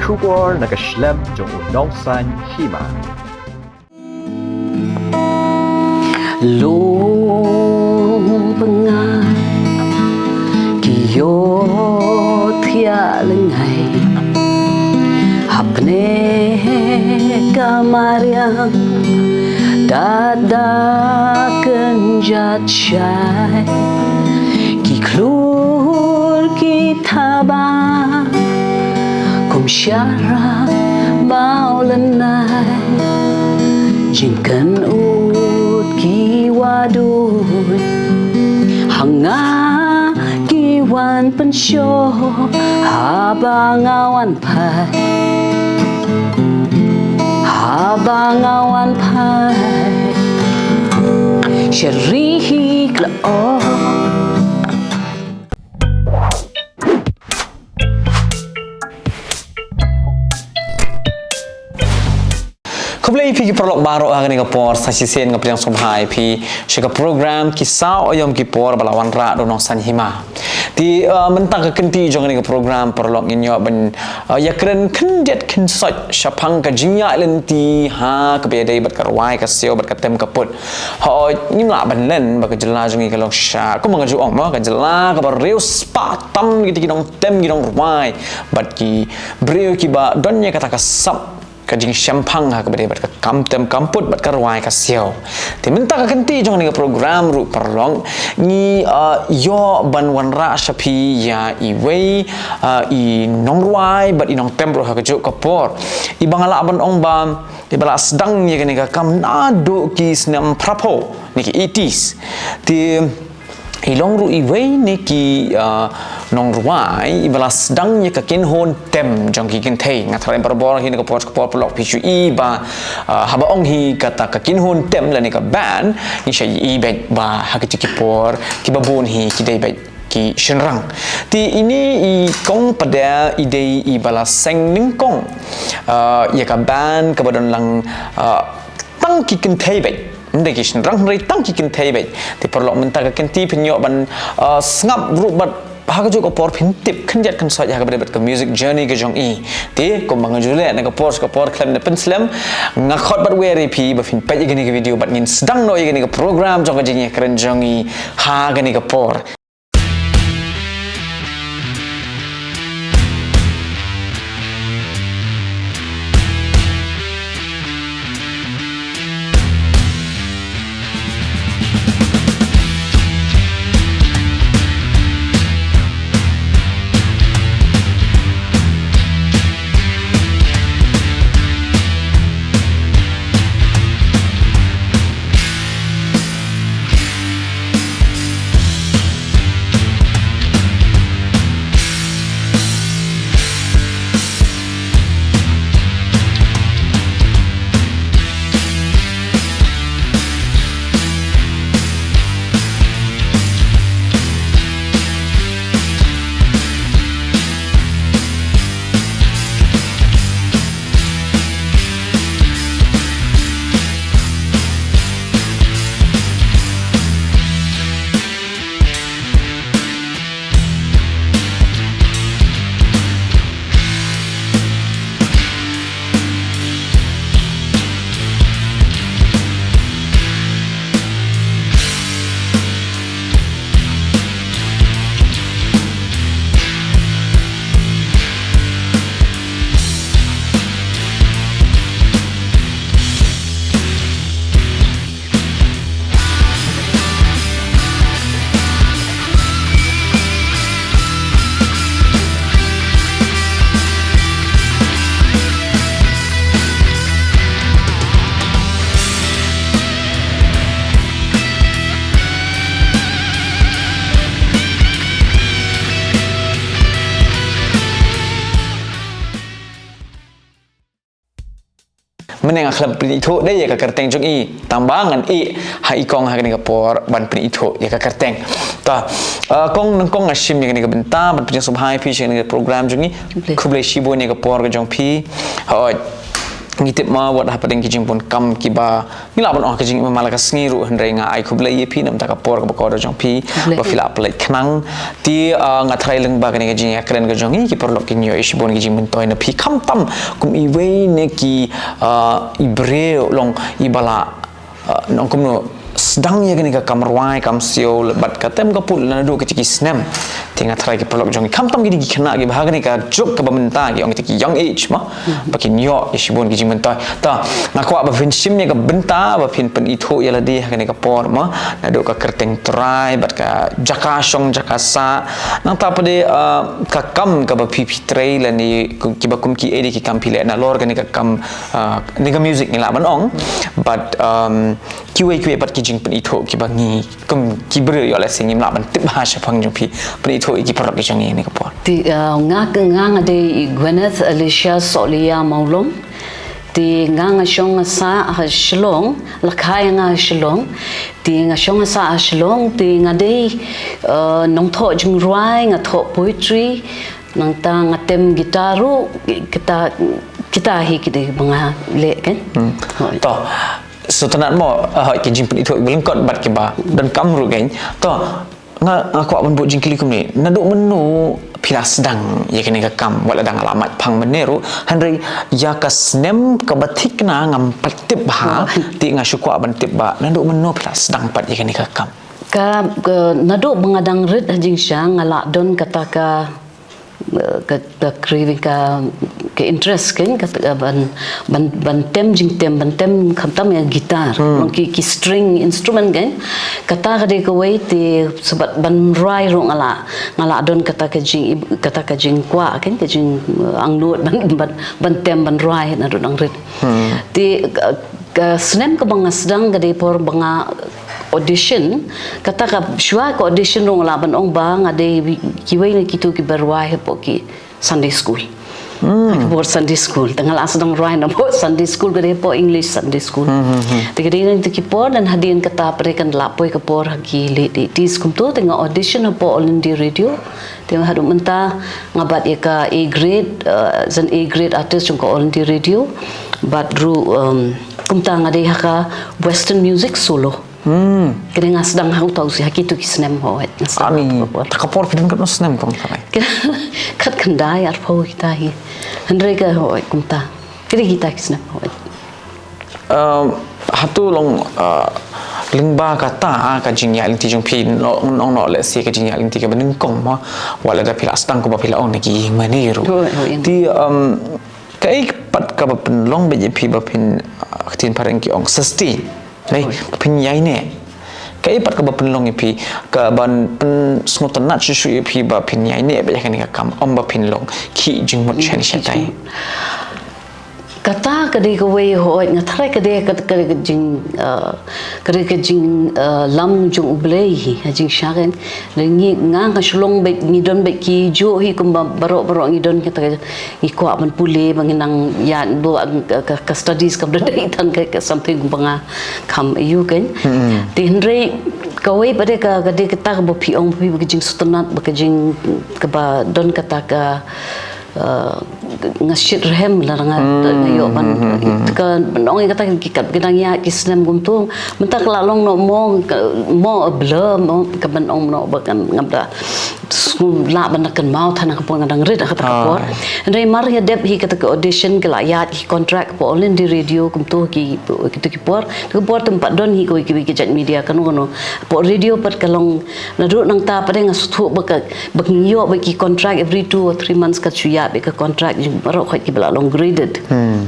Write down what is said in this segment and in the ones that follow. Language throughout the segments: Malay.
Kubor nakaslem jong unongsan hima. Lung pengat kiyo tia lengai hapne kamariang dada kenjat syai ki klur kita ba kum syara mau lenai jingkan ki wadui hanga kiwan pensyo habang awan pai syarih klao Kublai pi perlok baru akan ngapor sasisen ngapor yang subhai pi syaka program kisah oyom kipor balawan ra donong san hima di mentang ke kenti jong ni program perlok nginyo ben ya keren kendet kensot syapang ka jinya lenti ha ke bedai bat karwai ka seo bat katem kaput ho nyimla ban len ba ke jela jong ni kalong sya ko mangaju ong ma ka jela ka bar reus patam gitu gidong tem gidong ruai bat ki breu ki ba donnya kata ka sap kajing syampang ha kepada bat kamtem kamput bat karwai ka siau ti minta ka kenti jong ni program ru perlong ni yo ban wanra shapi ya iwei i nongruai bat i nong tempro ha kejuk kapor i bangala ban ong bam di bala sedang ni ka kam nado ki snam prapo ni ki itis ti ilong ru iwei ni ki nong ruai ibalas dang ye ka kin hon tem jong ki kin thei nga tharen bor hi ni ko por lok pi chu i ba haba ong hi kata ka kin hon tem la ni ka ban ni sha i be ba ha ki por ki ba bon hi ki dei be ki shenrang ti ini i kong pada ide i balas seng ning kong ye ka ban ka badon lang tang ki kin thei be ndai ki shenrang rai tang ki kin thei be ti perlok menta ka kin ti pinyo ban ngap rubat Haka juga por pintip kenjat kan saja haka berdebat ke music journey ke jong i ti ko bang jule na ke por klem na penslam ngakot bat weri pi ba fin paj gani ke video bat ngin sedang no gani ke program jong jing keren jong i ha gani ke por meneng akhlab pin itu deh ya ka kerteng jong i tambangan i ha ikong ha ni ka por ban pin itu ya ka kerteng ta kong nang kong asim ni ka benta ban pin subhai pi ni program jong i kublai shibo ni ka por ka jong pi hoi ngitip ma wat ha padeng kijing pun kam kiba ngila ban kijing malaka sngiru hendrai nga ai khuble ye phi nam ta ka por ka ko jong phi ba fila plai khnang ti nga thrai leng ba ka ne kijing akren ka jong ki por lok kin yo ish bon kijing mun toy na phi kham tam kum i we ne ki ibre long ibala nong kum no sedang ya gini ka kamrwai kam sio lebat ka tem ka pul na do ka tiki snem tinga try ki prolog jong kam tam gidi khana gi bahag ni ka jok ka bamenta gi ong tiki young age ma bakin yo ishibon gi jimenta ta na kwa ba fin sim ni ka benta ba fin pen itho ya la di ha ni ka por ma na do ka kerteng try bat ka jaka song jaka sa nang ta pade ka kam ka ba pp tray la ni ki ba kum ki edi ki kam pile na lor ka ni ka kam ni ka music ni la ban ong but kiwe bat ki jing pen itho ki bangi kum ki bre yo la singim la ban tip ha sha phang jong pi pen itho ki parok ki jang ni ka por ti nga de Gwyneth Alicia Solia Maulong ti nga shong sa shlong la khai nga shlong ti nga shong sa shlong ti nga de nong tho jung rai nga tho poetry nang ta nga tem gitaru kita hi ki de banga le kan to so tanat mo ki jing pen itho belum kot bat ki ba dan kam ru gain to nga aku akan buat jingkili kum ni naduk menu pila sedang ya kini ka kam wala dang alamat phang meneru handai ya ka snem ka batik na ngam patip ha ti nga syukwa ban tip ba naduk menu pila sedang pat ya kini ka kam ka naduk mengadang rit jing syang ngala don kata ka craving ka interest kan kata ban tem jing tem ban tem khamtam ya gitar ki string instrument kan kata ka de ko wei ti sebab ban rai ro ngala don kata ka jing kwa kan ka jing angnut ban tem ban rai na don rit ti ka snem ka bang sedang ka de por banga audition kata ka shwa ko audition rong la ban ong bang ade kiwai na kitu ki berwai po ki Sunday school aku buat Sunday school tengah asdang rai na po Sunday school gade po English Sunday school tigade nang tikipor dan hadian kata prekan lapoi ka por hagi le di skum tu tengah audition po All India Radio tengah hadu menta ngabat ya ka A grade zan A grade artist jong ko All India Radio but ru kumta ngade ka western music solo kena ngasdang hang tau si hakitu ki snem ho het ani takapor pidin kat snem kong samai kat kendai ar pau kita hi hendrai ka ho kumta kiri kita ki snem ho hatu long lingba kata ka jingya linti jong pi no le si ka jingya linti ka bening kong ma wala da pila astang ko ba pila on ki maniru ti kai pat ka ba pen long be pi ba pin tin pareng ki ong sustain nei pin yai ne kai pat ka ba pen long pi ka ban pen smutan nat shu pi ba pin yai ne ba kan ka kam om ba pin long ki jing mot chen shatai kata kade ko wei ho ngathrai kade ka jing lam jung ublei hi jing shagen ngi nga shlong be ni don be ki jo hi kum baro ngi don kata i ko ban pule banginang ya bo ka studies ka dai tan ka something banga kam you kan tin rei ka wei pade ka kade kata bo phi ong phi jing sutanat ba jing ka ba don kata ka ngashit rehem la ngayo ban ka nong kata ki kat ginang ya kisnem gumtung mentak la long no mo blur mo ka ban ong no ba kan ngabda la ban kan mau thana ka pon ngadang red ka por ndai mar ya dep hi kata audition ka la ya ki contract po All India Radio kumtu ki por tempat don hi ko ki jat media kan no po radio pat kalong na ru nang ta pade ngasuthu ba ka ngiyo ba ki contract every 2 or 3 months ka chuya be ka contract baro khoi ki bala long graded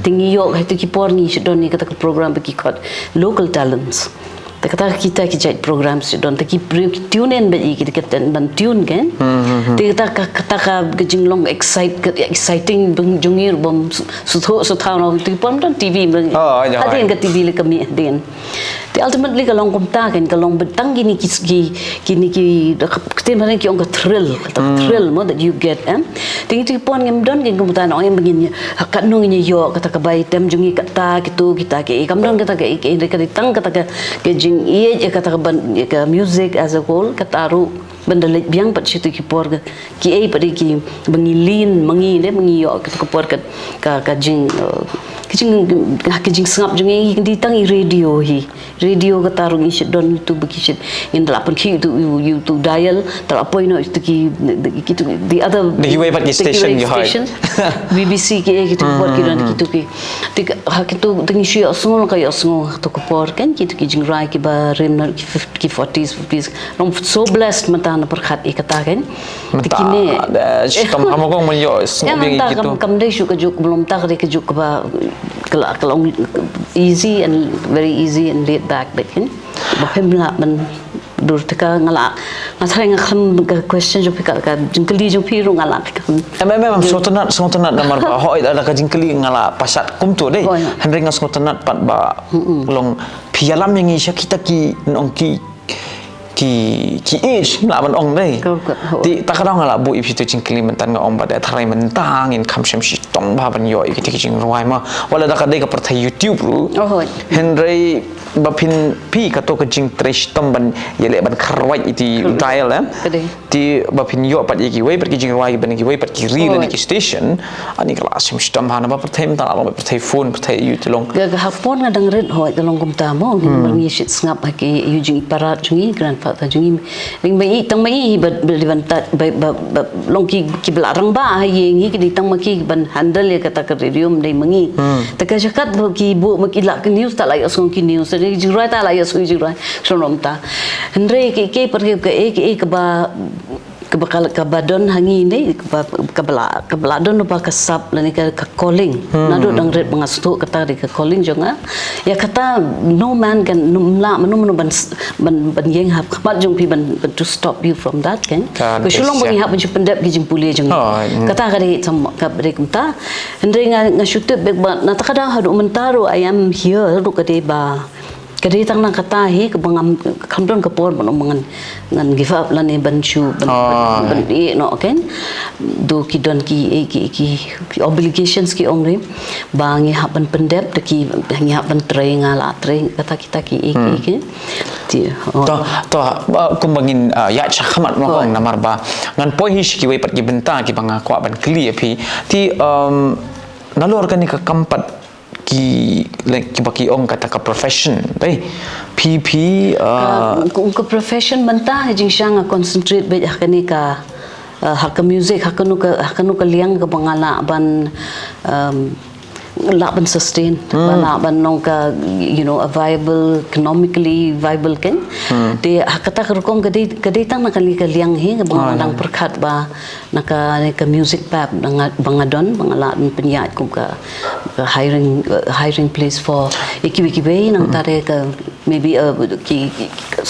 tingi yo hai ki por ni don ni kata program be ki khot local talents ta kata kita ki jait program si don ta ki tune in be ki kata ban tune kan ta kata ka gajing long exciting bung jungir bom su thau no ti pom don TV bang adin ka TV le kami adin ti ultimately ka long kumta kan ka long betang gini ki tin mana ki ong ka thrill mo that you get ting ti pon ngem don ngem kumta no ngem begini kat no ngi yo kata ka bai tem jungi kata gitu kita ke kam don kata ke tang kata ke jing ie kata ka music as a whole kata ru bandalit biang pat situ ki por ki ai pat ki bangilin mangi de mangi yo ke por ka jing sangap jung ai di tang radio ka tarung i don YouTube ki shit in delapan ki tu dial ter apa itu ki the other the way pat station you heard BBC ki por ki don ki tik ha ki tu tengi shi asung ka asung to ko por kan ki jing rai ki ba rem ki 40s 50s rom so blessed mata na perkhat ikata kan tikine kam kong man yo yang tak kam dei shu ka juk belum tak de ka juk ba kalau easy and very easy and laid back but kan ba phem la man dur tika ngala ngasai ngakam question jo pika ka jingkeli jo piru ngala memang sotonat namar ba hoi ada ka jingkeli ngala pasat kum tu deh henry ngas sotonat pat ba long pialam yang isya kita ki nong ki age la ban ong deh ti takadang ngala bu ipi tu jingkeli mentan nga ong ba da tharai mentang in kam shem shi tong ba ban yo ki jing ruai ma wala da ka dei ka perthai YouTube ru henry bapin pi kato ke jing trash tomban yele ban kharwai iti dial ti bapin yo pat yiki wei pergi jing ruai ban ki wei pat ki ri ni ki station ani kelas sim stam hana ba perthem ta ba perthai phone perthai yu telong ga hapon ngadang red hoi telong kum ta mo ngi shit ngap ki yu jing parat jungi grandfather jungi ling mai tang mai ba ban ta ba long ki belarang ba yengi ki tang ma ki ban handle ya kata ke radio dei mangi ta ka jakat ki bu ma ki la ki news ta la yasong ki news jirai ta la yasu jirai sonom ta andre ke pergi ke ba ke badon hangi ni ke beladon lupa kesap lani ke calling nado dang red mengastu kata di ke calling jonga ya kata no man can numla menu ban yeng hap khabat jong pi ban to stop you from that kan ke sulong bagi hap pendap gi jimpuli jong kata kali sama ka brek mta andre nga shoot back ba na takada hadu mentaru I am here ru kade ba kadai tang nang kata he ke bangam kamdon ke por ngan give up lan ban chu ban e no kan do ki don ki obligations ki ongre bangi hapan pendep de ki bangi hapan train ngala train kata kita ki ti to kumbangin ya chakhamat mo kong namar ba ngan poi hi ki wei pat ki benta ki banga kwa ban clear pi ti nalor kan ni ka kampat ki baki ong kata ka profession dai pp ke profession mentah jing sang concentrate be hakani ka hak music hakanu ka liang ka bangala ban ban sustain ban nong ka a viable economically viable kan de hakata kerkom kadai tang nak ka liang he bang perkhat ba naka music pap bangadon bangala penyaat kum ka hiring place for iki be nang tare ka maybe ki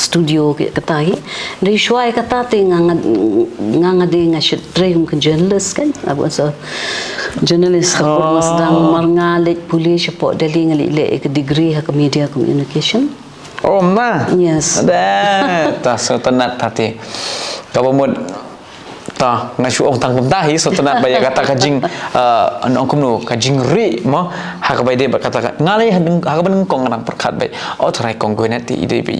studio kata hi de shwai kata te nganga de ngashet train ka journalist kan abu so journalist khapur masdang marngalit pulis po dali ngali le ek degree ha media communication ma yes da ta so tanat tati kabamud ta ngashu ong tang pumta hi so tanat baya kata kajing anong kumno kajing ri mo ha ka bayde kata ngalai ha ka ban kong nang perkhat bay trai kong go nati ide bi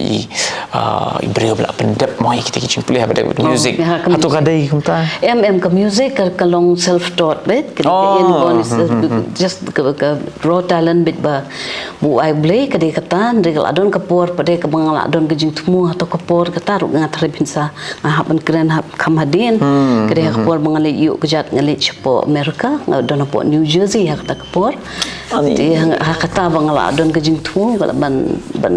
ibrio bla pendep mo kita kicing pulih ha music atau kadai kumta ka music ka long self taught bet just ka raw talent bit ba bu ai blay ka de kata regal adon ka por pade ka bangala adon ka jing tumu atau ka por kata ru ngat binsa hapan keren hap kamadin kade ka por bangali yu kejat ngali chapo America ngadon po New Jersey hak ta ka por di kata bangala adon ka jing tumu ban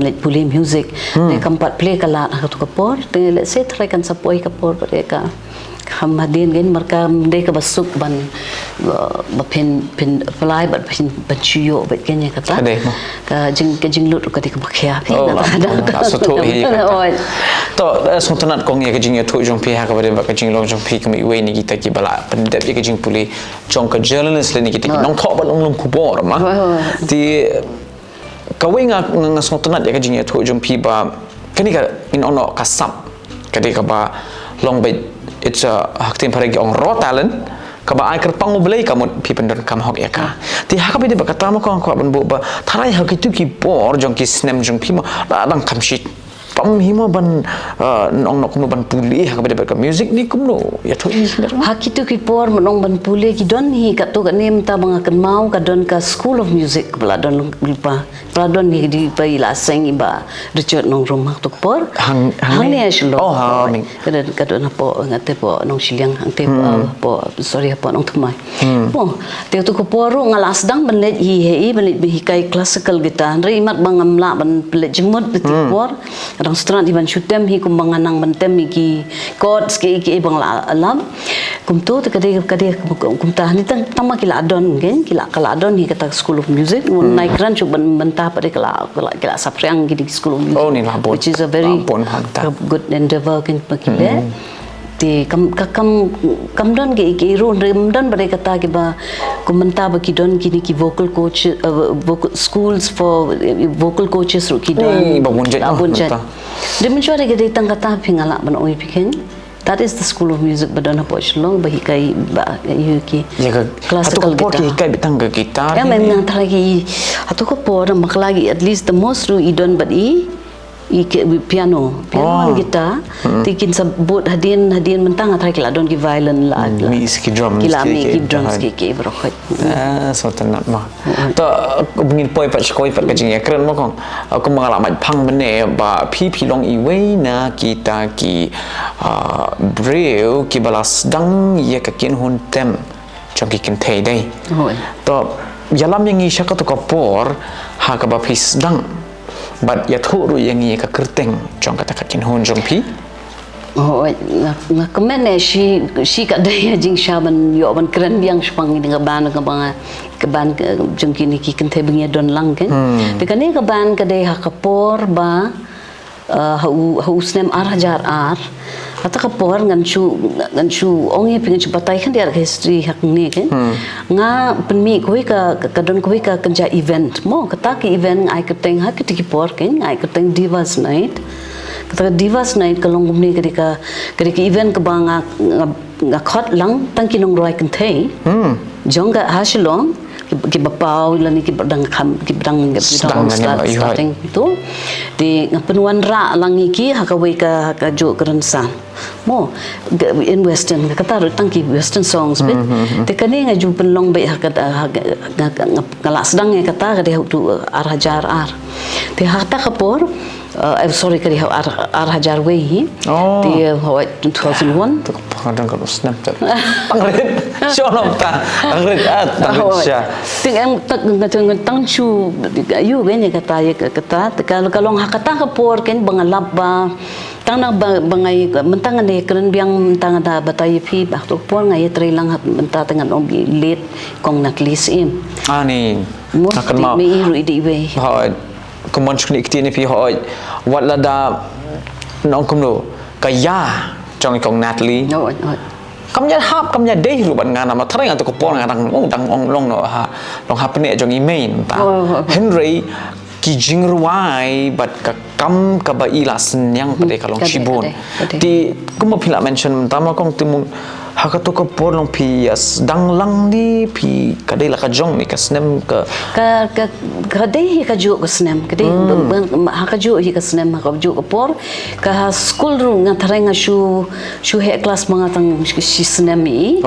let pulih music de kampat play kala hak ka por de let's say try kan sapoi ka por pade ka Hamadin gen mereka mereka basuk ban pin apply ban ciyo bet kenya kata ka jing lut ka dik bakhya ada soto hi to sontonat kong ya jing ya thu jong pi ha ka bare ba ka jing long jong pi kami we ni kita ki bala pendep ya jing puli jong ka journalist le ni kita ki nong tho ba long kubor ma ti ka we nga sontonat ya jing ya thu jong pi ba kani ka in ono kasap kadi ka ba long bet it's a haktim paragi ong raw talent kaba ai kerpang belai kamu pi pendon kam hok ya ka ti hak be de bakata mo ko ban bu ba tharai hak itu ki por jong ki snem jong pi mo la bang kam shit pam hima ban nong nok ban pulih ka pada music ni kumno ya tu Haki tu kipor menong ban pule ki don hi kat tu kat ni menta bangakan mau ka don ka School of Music peladon lupa peladon ni di pai la seng iba Richard nong rumah tu por hang ni aslo oh hang ka don po ngate po nong siliang hang te po sorry po nong tumai po te tu ko poru ngalas dang benet hi benet bi kai classical gitar ri mat bangam la ban pelet jemut ti por kadang stran di ban syutem hi kum banganang bentem ki chords ki bang la alam kum tu kade kum tah ni tang tama kila adon gen kila kala adon hi kata School of Music naik ran cu bentah pada kala sapriang di School of Music oh ni lah which is a very good endeavor kan pakile ti kam don ke ron rem don pada kata ke ba kumenta ba ki don kini ki vocal coach vocal schools for vocal coaches ro ki don babunjat demonstrate ke tang kata pingala ban oi piken. That is the School of Music badana pochlong bahikai ba yuki classical guitar hikai bitang ke gitar ya memang lagi atau ko por mak lagi at least the most ru idon but piano gitar tikin sabut hadin mentang atrai kila don ki violin la mi ski drums ki drums ki brokhot so tenat mah to bungin poi pat skoi pat kajing ya keren mo kong aku mengalamat phang bene ba phi long I wei na kita ki breu ki balas dang ye ka kin hun tem chong ki kin thei dai to yalam yang isha ka to ka por ha ka ba phis dang but ya thu ru yang ye ka kerteng chong kata ka kin hun jong phi nga kemana si kat daya jing syaban yo ban keren biang sepang dengan ban keban jengki ni ki kente bengi don lang kan dekan ni keban kedai hakapor ba hau snem arhajar ar atau kapor ngan chu ongi pengen cepatai kan dia history hak ni kan nga penmi koi ka don koi ka kerja event mo kata ki event ai keteng hak ki por kan ai keteng Divas Night kata Divas Night kalong gumni ketika event ke bang nga khot lang tang kinong roi kan thei jong ga hasilong ki bapau lani ki badang starting tu di penuan ra langi ki hakawai ka jo kerensan mo in western kata tang ki western songs bit te kani nga ju penlong bai ngala sedang kata ka dia tu arhajar ar te hata kapor I'm sorry kari arhajar wei di 2001 kadang kalau Snapchat pangrit syonom ta pangrit sya ting tak ngatang chu ayu ben kata kalau hakata kapor ken bangalap ba tang na bangai mentang ne keren biang mentang da batai phi ba to por ngai trailang hat menta tengan om late kong naklis im ani akan mau mi ru di we hoi kumon chuni kitini phi hoi wat la da nong kumno kaya trong kong Natalie kamnya hap kamnya deh ru ban ngana ma threng atau kopon ngadang ong long no ha long hap ne jong email ta Henry ki jingruai bat ka kam ka ba ilas yang pada kalong shibun di kuma phila mention tama kong timun hakato ka por long pi as dang lang ni pi kadai la ka jong ni ka snem ka kadai ka jo ka snem kadai haka jo hi ka snem ka jo ka por ka school ru nga thareng shu he class mga tang si snem i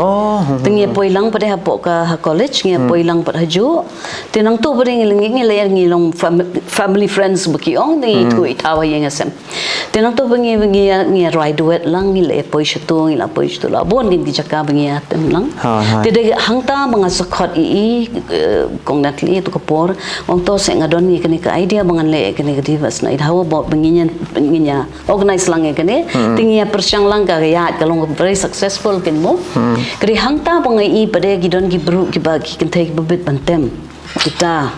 tengi poilang pada hapo ka college ngi poilang pada jo tinang to bring ngi layer ngi long family friends baki ong ni tu itawa yang asem tinang to ngi ride duet lang ngi le poi shatu ngi la poi shatu la bon di jaka bengia tem lang tidak hangta mga sakot kong Natalie tu kapor ong to se ngadon ni kani ka idea bangan le kani ka Divas Night how about benginya organize lang kani tingia persyang lang ka ya kalong very successful ken mo kri hangta bangai pada gidon gibru gibagi kentai babet bantem kita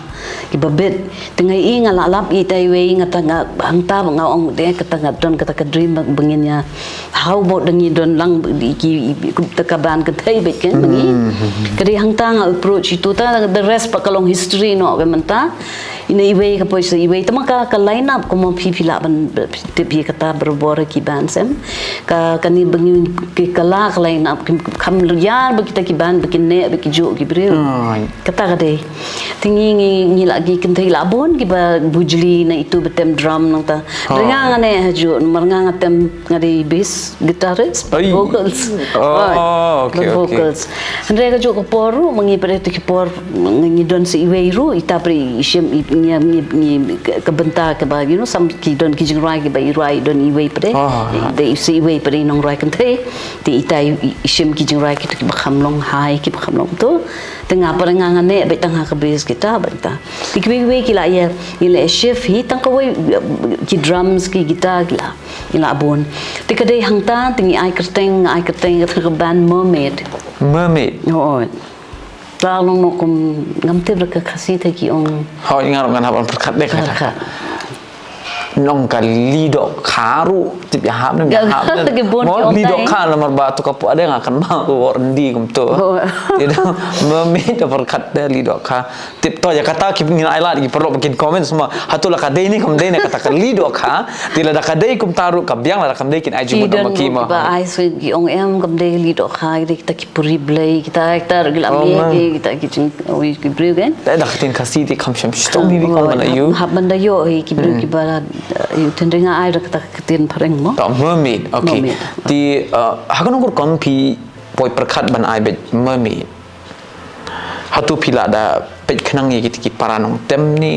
ibabit tengah ngalalap itaiwe ngata hangta nga ong de kata ngadon kata ka dream benginya how about dengi don lang ki tekaban ketai beken bengi kadi hangta nga approach itu ta the rest pa kalong history no ke menta Ina iwe ka pois iwe tamaka ka line up ko mo pipila ban tipi kata berbora ki ban sem ka kani bangi ki kala line up kam yan kita ki ban bikin ne bikin jo ki breu kata kade tingi ngi lagi kentai labon ki ba bujli na itu betem drum nang ta rengang ane haju marngang atem ngadi bass guitarist vocals okay vocals andre ka jo ko poru mangi pare ki por ngi don si iwe ru ita pri ishim ni kebenta ke ba sam ki don ki jing rai ki ba irai don iwe pare de si iwe pare nong rai kentai ti ita ishim ki jing rai ki ki ba khamlong hai ki ba khamlong tu tengah perengangan ne be tengah ke bass kita bata ki ki la ya ila shift hi tang ko ki drums ki gitar la ila abon tikade hangta tingi ai kerteng ke band mermaid oh lalu nokum ngamte berkasih teki ong hau ingat ngan hapan perkat dek kata nong kali dok karu tip ya hab nang hab mo lidok kan lamar batu kapu ada yang akan mau warndi kum tu itu memit perkat dia lidok ka tip to ya kata ki ngin ailat ki perlu bikin komen semua hatulah kadai ni kum dei kata kan lidok ka tila da kadai kum taru kabyang la kam dei kin aju mo maki ma ba ai so ki ong em kum dei lidok ka kita ki puri blay kita gila mi kita ki jing oi ki breu gen da katin kasih ti kam sham stong ni ko na you hab banda yo ki breu ki ba tendeng ai kata ketin pareng mo mermaid okay di hakan ukur kompi poi perkat ban ai bet mermaid hatu pila da pet kenang ye ki paranong tem ni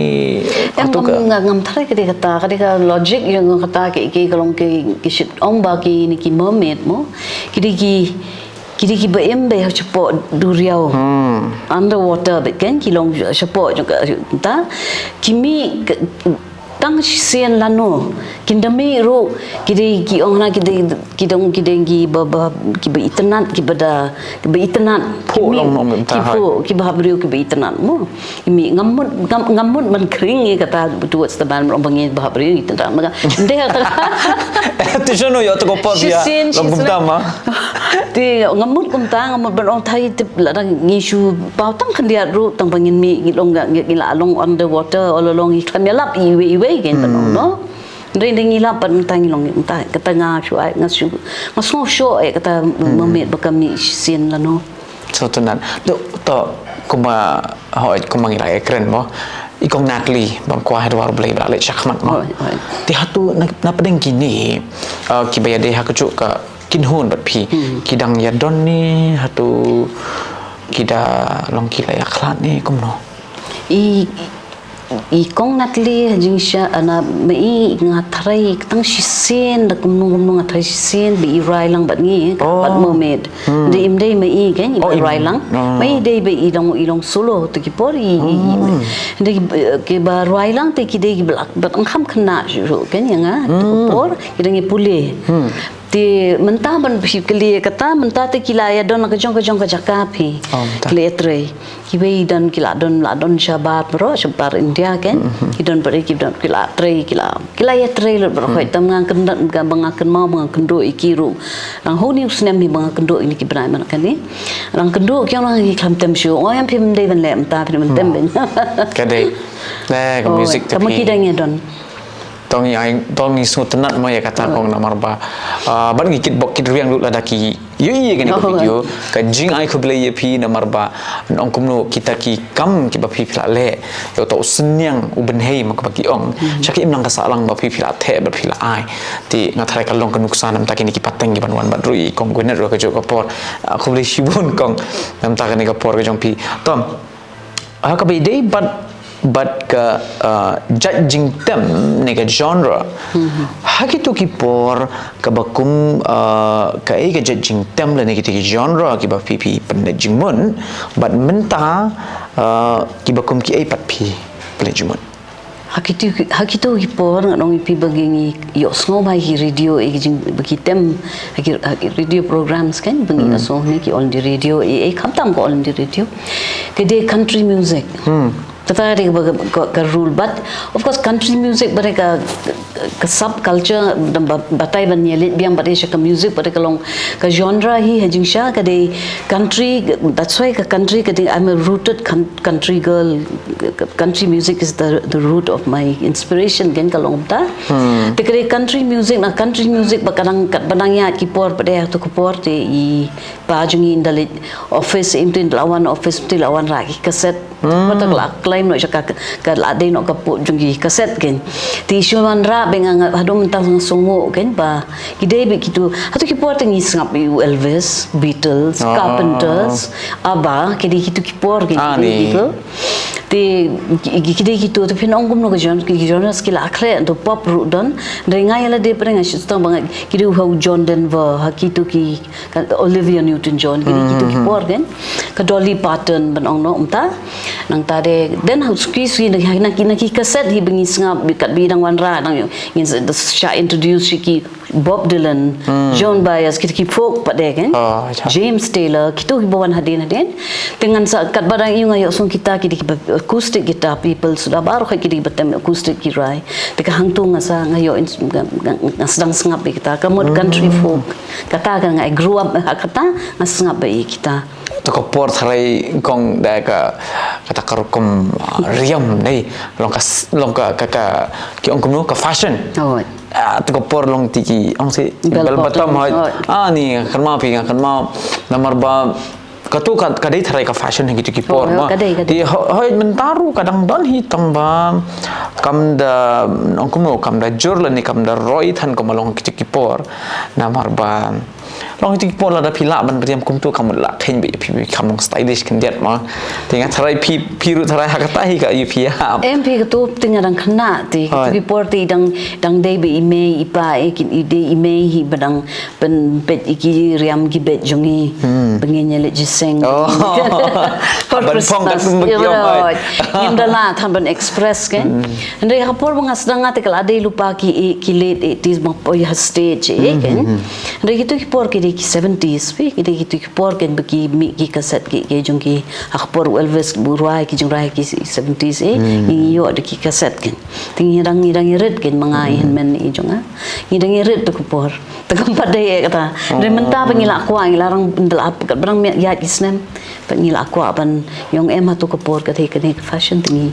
hatu ka ngam thare ke kata ka logic yang kata ke kalong ke shit ong ba ki ni ki mermaid mo ki ba embe ha cepo duriau underwater bet kan ki long cepo juga ta kimi tang sian lano kindami ro kide ki ongna kide kidong ki baba ki ba itnat ki bada ki ba itnat ki ba habrio ki ba itnat mo imi ngamut man kring kata betul seban bangi ba habrio itnat maka ndeh kata tu jono yo to ko dia lom tama ti ngamut ngamut ban ong thai tip la ngisu pau tang khandia ro tang bangin mi gilong gila along underwater all along kan lap iwe gen no Rendeng ila pan tangi long ta kata nga shuai ngaso show kata memet bakami sin la no so tunan do to kuma hoi kuma ngira keren mo ikong nakli bang kwa hedwar blai balik syakmat mo ti hatu na pedeng kini ki baya de hakucu ka kinhun bat pi kidang ya don ni hatu kida long kila ya khlat ni kumno kong natli jingsha ana mai ngatrai tang sisen da kumnung ngatrai sisen bi irai lang bat ngi bat mermaid de imdei mai kan irai lang mai dei be ilong solo to ki pori de ke ba rai lang te ki de blak bat ang kham khna ro kan yanga to por idangi pule ti mentah ban kili kata mentah te kila ya don ka jong ka jakapi kletre kibe dan kila don shabat bro shabar india kan kidon pare kidon kila ya tre lo bro khoi tam ngang kendan ga bang akan mau bang kendo ikiru rang ho ni snem ni bang kendo ini ki brai man kan ni rang kendo kyang lang ki kham tem shu o yam phim dei ban lem ta phim tem ben ka dei le ka music te kam kidang ya don tong ni su tenat mo ya kata kong namar ba ban gikit bok kit riang lu ladaki yo iya gani ko video ka jing ai ko blay pi namar ba ong kumno kita ki kam ki ba pi pila le yo to senyang uben hei mak ba ki ong syaki imlang ka salang ba pi pila the ba pila ai ti ngathai ka long ka nuksan nam takini ki pateng ki banwan ba rui kong gwenet ro ka jo ka por ko blay shibun kong nam takani ka por ka jong pi tom ka be dei but ke judging them nega genre hakitu ki por ke bakum ke judging them le nega ki genre ki ba pp penjing mun but menta ki bakum ki pat pi penjing mun hakitu ki por nong pi bagingi yo sngo bai ki radio jing bagi tem radio programs kan bangi aso ni ki on the radio kamtam ko on the radio ke de country music kata dia ke rule, but of course country music mereka ke subculture batai ban nyelit biang pada ke music pada kalong ke genre hi hajing sha ke de country, that's why ke country ke I'm a rooted country girl. Country music is the root of my inspiration kan kalong ta te ke country music bakadang kat banangya kipor pada tu kipor te I pajungi indalit office imtin lawan office ti lawan raki kaset matak la claim no jaka ka la de no kapu jungi kaset kan ti syuman ra bengang hadum tang songo kan ba kidai be kitu hatu kipor tengi sngap Elvis, Beatles, Carpenters, ABBA kidi kitu kipor kan gitu ti kidai kitu tu pin ongum no gajon skill akhle to pop rudan rengai la de prenga shutang bang kidu how John Denver hakitu ki Olivia Newton-John kidi kitu kipor kan ka Dolly Parton ban ong no umta nang tade then how squeeze na ki kaset hi bengi sngap kat bidang wanra nang in the sha introduce ki Bob Dylan, Joan Baez, kita folk pada kan, James Taylor, kita hiburan hadin dengan kat barang yung ayo sung kita acoustic guitar people sudah baru kita betem acoustic kirai, teka hangtung ngasa ngayo sedang sengap kita, kamu country folk, kata kan I grew up kata ngasengap kita. Toko port harai kong da kata karukum riam nei long ka ki ong kumno ka fashion toko por long tiki ong si bel batam ni kan ma pi kan ma namar ba katu kadai tharai ka fashion gitu ki por ma di hoi mentaru kadang don hi tamba kam da ong kumno kam da jorla ni kam da roi than ko malong ki por namar ba long ti pon la da phila ban priam kum tu kam la khen bi phi kam long stylish kan det ma tinga tharai phi ru tharai hakata hi ka yu phi ha mp ka tu tinga dang khna ti bi por ti dang dei bi ime ipa e kin ide ime hi badang pen pet iki riam gi bet jongi pengen le jiseng ban pong ka tum bi yom da la tham ban express kan ndai ka por bang asdang ate kala dei lupa ki late 80s bang po ya stage e kan ndai gitu ki por ki 70s we ki por ken baki mi ki kaset ki jongki akpor Elvis burai ki jongrai ki 70s yo de ki kaset ken ting irang red ken mga hen i jonga irang red to por takam padai kata re menta pangila ko ang larang ndalap kat barang ya kisnem pangila ko ban yong em to ko por ka the ka fashion tingi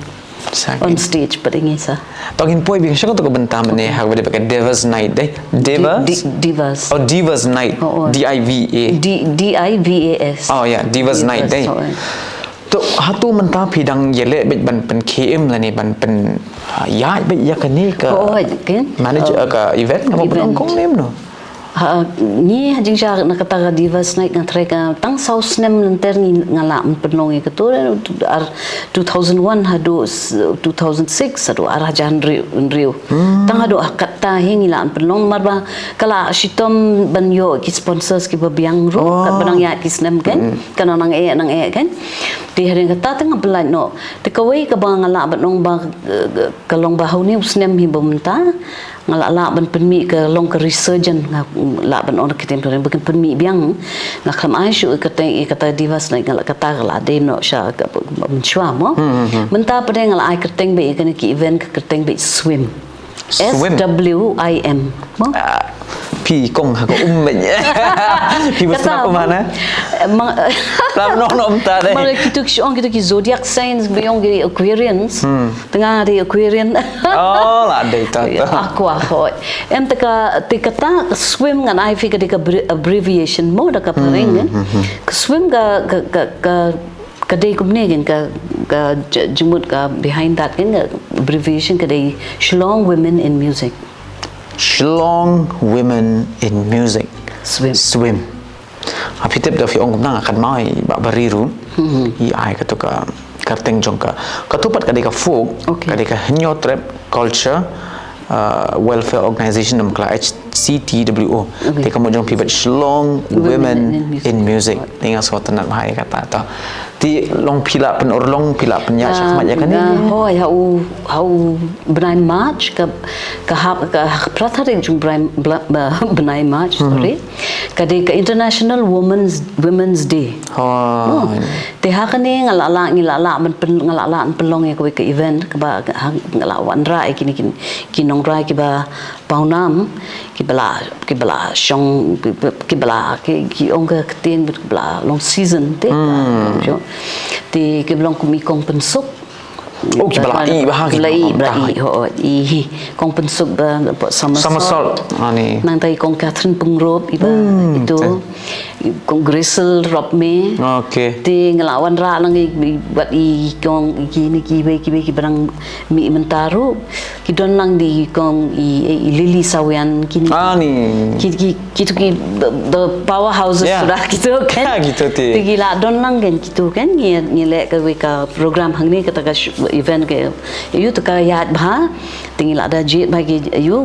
on stage paringi sa tongin poi bi shaka to ko benta mane ha wede ka Divas Night dai Divas Divas Night DIVAS oh yeah Divas Night dai to hatu menta phidang yele bet ban pen KM la ni ban pen ya bet ya ka ni ka manager ka event ka ban kong nem no ni hajing sya nakataga Divas Night nga treka tang south nem nanter ni ngala penlong ke tu 2001 hadu 2006 hadu arah jan riu tang hadu kata hingi la penlong marba kala shitom banyo ki sponsors ki babiang ro kat benang ya kisnem kan kana nang e kan di hari kata tang belan no te kawai ka bang ngala benong ba kalong bahu ni usnem hi bomta ngala ban penmi ke long ke resurgent la ban on kitem to bukan penmi biang ngakam ai shu kata Divas Night ngala kata la de no sha ka menchua mo menta pada ngala ai kerteng be kan ki event kerteng be swim SWIM mo pi kong ha ko ben pi besna ko mana lam no umta dai mara kita ki zodiac signs beyond the Aquarians tengah di Aquarian la dai ta aku em kata swim ngan ai fi ka abbreviation mo da ka paring swim ka kadai kumne gen ka jumut ka behind that kan abbreviation kadai Shillong Women in Music. Shillong Women in Music. Swim. Api tip da fi ong nang akan mai ba bariru. I ai ka to ka karteng jong ka. Katupat kadai ka folk, kadai ka Henyo Trap Culture Welfare Organization nam kala HCTWO. Teka mo jong pibat Shillong Women in Music. Tinga so tanat mai kata to. Ti long pila pen or long pila pen ya syakmat ya kan ni. Hoi hau benai March ke prataring jung benai March sorry. Kadi ke International Women's Day. Oh. Te hakani ngalala man ngalala pelong ya ke event ke ba ngalawan rai kinong rai ke ba paunam ki bala shong ki bala ki onga ketin bala long season te ti ki belong kumi kong pensuk Oh, ki bala i bahagi. Bala i ho i kong pensuk ba Somersault. Ani. nang tai kong Catherine Pengrop iba itu kong Grisel Rob me. Okay. Ti ngelawan ra lang buat i kong ki barang mi mentaru ki don lang di kong i Lily Sawian kini gitu the powerhouses sudah gitu kan gitu ti gila don lang kan gitu kan ni le ka program hang ni kata event ke you to ka yat bha tingil ada jet bagi you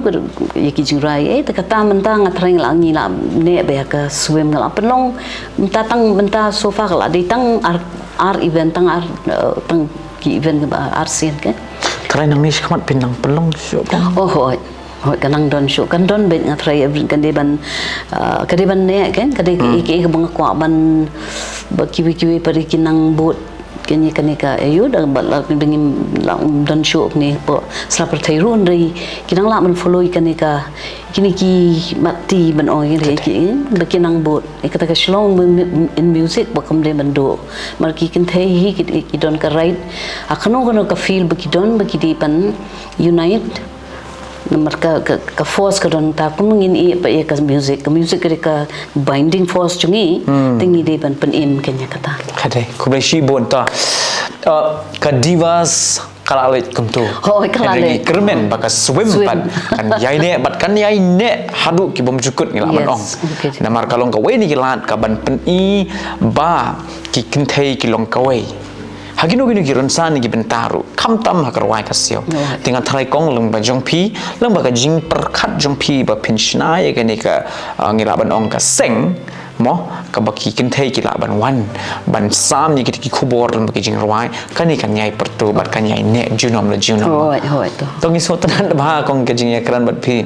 ki jurai ta kata mentang ngatring lang ni la ne be ka swim ngala pelong menta sofa kala di tang ar event tang ki event ar scene kan try nang ni syakmat pinang pelong syok. Oh hoi kanang don syok kan don bet ngatrai kan deban ne kan kade iki bang kwa ban kiwi pari kinang bot kini ka ayu dah balak dengan don syok ni po selapar thairun ri kinang la man follow kini ki mati ban oi ri ki bekinang bot kata ka shlong in music bakam de bando mar ki kin thai hi ki don ka right akhno ka feel baki di pan unite nomor ka force ka don ta kun ngin i pa ka music ka binding force chungi tingi de pan im kenya kata Kade kubai shi bon ta ka divas kalalit kumtu. Oh, kalalit. Kermen baka swim pan kan yai ne bat kan yai ne hadu ki bom cukut ngila man ong. Namar kalong ka we ni kilat ka ban pen i ba ki kinthei ki long ka we. Hagino ki ronsan ni ki bentaru kam tam hakar wai ka sio. Tingan trai kong long ba jong pi long ba ka jing perkhat jong pi ba pinchna ye ka ni ka ngila ban ong ka seng mo ka baki kinthei ki la ban wan ban sam ni ki khubor ban baki jing rawai kan ni kan nyai pertu bat kan nyai ne junom la junom hoi to tong ni so tan ba kong ke jing ya kran bat pi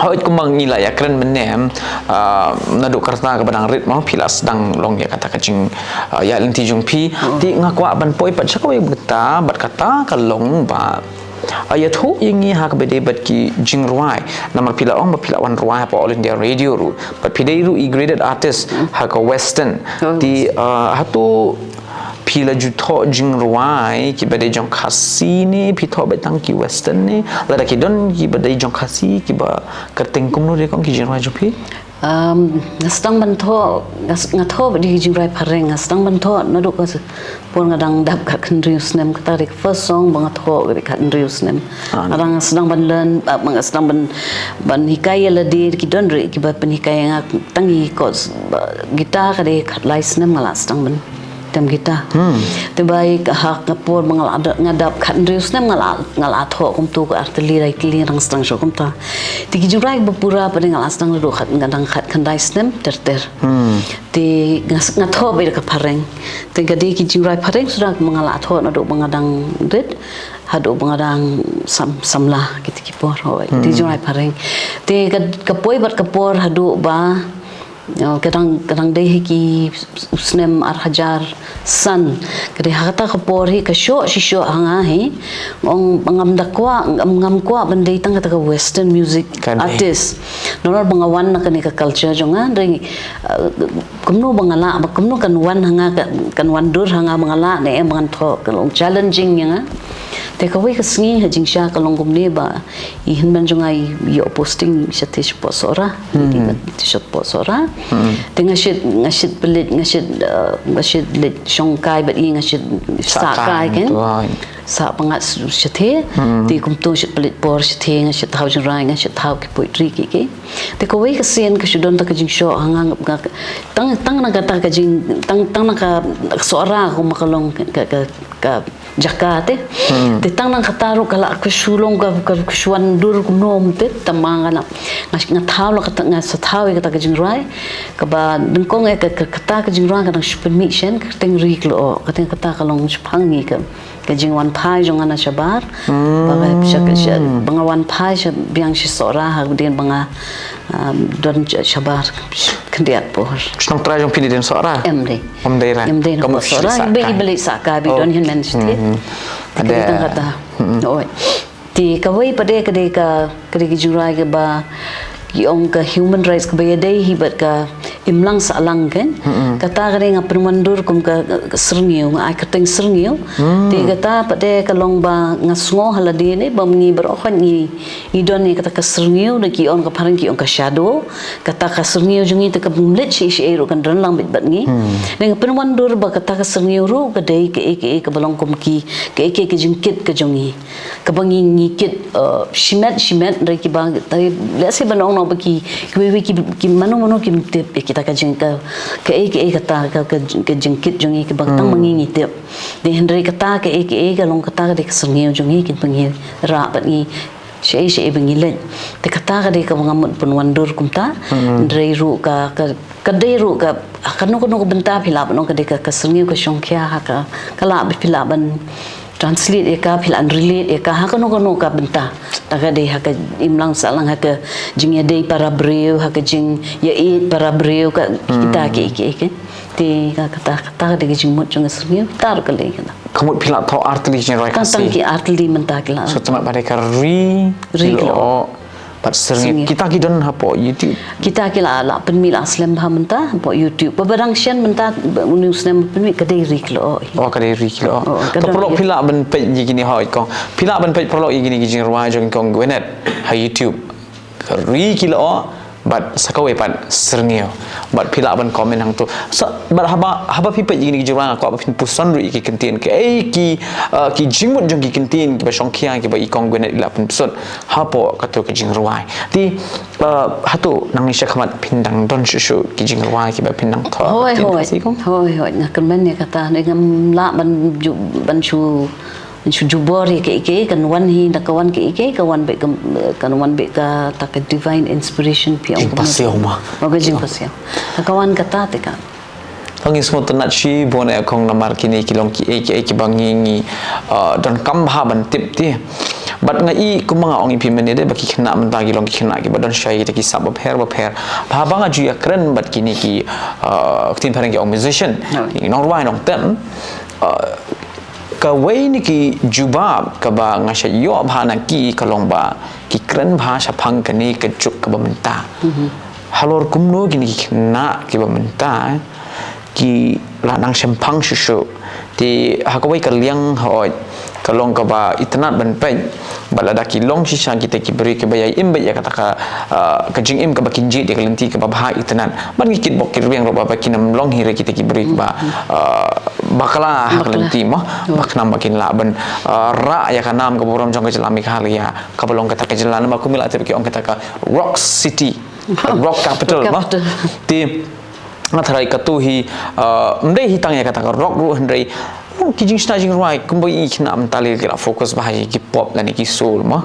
hoi kumang ni la ya kran menem nadu karta ka badang rit mo pilas dang long ya kata ka jing ya lenti jung pi ti ngakwa ban poi pat chakwe beta bat kata ka long ba ayat hu ingi hak bede bat ki jing ruai namar pila ong pila wan ruai pa all India radio ru but pidei ru graded artist hak western di hatu pila jutho jing ruai ki bede jong khasi ni pitho betang ki western ni lada ki don ki bede jong khasi ki ba kerteng kum nu de kong ki jing ruai jupi ngasang bantho ngatho di jurai pareng ngasang bantho nadu ka pon ngadang dap ka kendrius nem kata first song bangatho ka kendrius nem arang sedang banlen sedang ban hikaya ladir ki don ri ki ba pen hikaya tangi ko gitar ka de lais nem ngala sedang ban tem kita tebai hak kapur ngadap kendrius nem ngala tho kum tu ko arteli rai kili rang sedang so kum ta tiki jurai bapura pada ngala sedang lu khat ngadang khat kandai snem ter ti ngatho be ka pareng ti gadi ki jurai pareng sudah mengala tho nadu mengadang red hadu mengadang samlah kiti kipor hoi ti jurai pareng ti kapoi bat kapor hadu ba kadang deh ki snem arhajar san kade hakata kapor hi ka sho hanga hi ong ngam dakwa ngam kwa bandai tang kata western music artist nor bangawan na kani ka culture jonga ring kumno bangala kumno kan wan hanga kan wan dur hanga bangala ne mangan tho kalong challenging yanga te ka we ka sngi ha jingsha kalong gumne ba I hinban jonga yo posting shatish posora di shot posora te ngashit pelit ngashit lit shongkai ba I ngashit sakai kan sa pangat shathe ti kumtu shit pelit por shathe ngashit hau jrai ngashit hau ki poetry ki te ka we ka sen ka shudon ta ka jingsho hanga tang na ka ta ka jing tang na ka sora ko makalong ka Jakarta te tang nang kataru kala ku sulong ka kusuan dur nom te tamang na ngas ngataw la kata ngas taw kata ka jingrai ka ba dengkong ka kata ka jingrai ka nang permission ka teng riklo ka teng kata ka long pang ni ka jingwan pai jong ana shabar ba ka bangawan pai biang si sora ha din banga don shabar kendiat por Senang try jong pili den sora. emde Ra. kamu sora be beli saka bi don hin men sti ada kata oi ti kawai pada kedai jurai ke ba yang ke human rights ke bayar day hibat ke imlang salang kan kata kena ngap permandur kum ke serniu ai keteng serniu ti kata pada kalong ba ngasngo haladi ni ba mengi berokhan ni idon ni kata ke serniu de ki on ke parang ki on ke shadow kata ke serniu jungi te ke bumlet si ero kan ran lang bit bat ni dengan permandur ba kata ke serniu ru ke day ke balong kum ki ke jingkit ke jungi ke bangi ngikit shimet dari ki bang tapi lesi banong bagi ki mano ki kita ka jengka ke kata ke jengkit jungi ke bangtang mengingi tip de hendri kata ke long kata ke sengeu jungi ki pengi ra bat ni sei bengile te kata ka de ka ngamut penwandur kumta ndrei ru ka dei ru ka kanu benta philap no ka de ka sengeu ka songkya ha ka kala philaban translate eka philan relate eka ha kono ka benta taga de ha ka imlang salang ha ka jing ya dei para breu ha ka jing ya eat para breu ka kita ke ti ka kata de jing mut jung sriu tar ka le kana Kamu pila tau artli jeng roi kan kasih. ki artli menta kila So temat pada ka ri lo pat sering kita don hapo YouTube. kita kila la penmil aslam ha menta po YouTube beberang sian menta news nem penmil ka dei riklo Oh kada ri kilo. To perlu pila ben pe gini hoi kong. Pila ben pe perlu gini jeng roi jeng kong gwenet ha YouTube. Ka ri kilo but sakawe pat sernio but pila ban komen hang tu so but haba pipe gini jurang ko pin pusan ri ki kentin ke ki jingmut jong ki kentin ki ba songkia ki ba ikong gwenet ila pun pusat hapo kato ki jing ruai ti hatu nang ni syakmat pindang don shu ki jing ruai ki ba pindang tho hoi nak kemen ya kata dengan la ban chu jubor ke kan wan hi nak kawan ke kawan be kan wan be ka tak divine inspiration pi jing pasio ma jing pasio kawan kata te kan Pangi semua tenat si bona kong namar kini kilong ki bangingi dan kambha ban tip ti bat ngai ku mga ong ipimen de baki kena mentang kilong ki kena ki badan syai ki sabab her ba banga ju ya keren bat kini ki tin pareng ki ong musician nong ruai nong tem kawai ni ki jubab ka ba ngasya yo bhana ki kalong ba ki kren bha sapang kani ke juk ka ba menta halor kumno gini ki na ki ba menta ki lanang sempang susu ti hakawai ka liang hoi kalong ka ba itnat ban pen balada ki long sisa kita ki beri ke bayai im ya kata ka jing im ka ba kinji de kalenti ka ba bha itnan ban ki kit bok ki riang ro ba kinam long hire kita ki beri ba bakala kalenti mah baknam bakin la ban ra ya kanam ka borom jong ka jelami halia ka balong kata ka jelan ma kumila te ki ong kata ka rock city rock capital mah ti ngatharai katuhi mdei hitang ya kata ka rock ru hendrai kijing staging ruai kumbo ikna amtali kila fokus bahai ki pop dan ki soul mah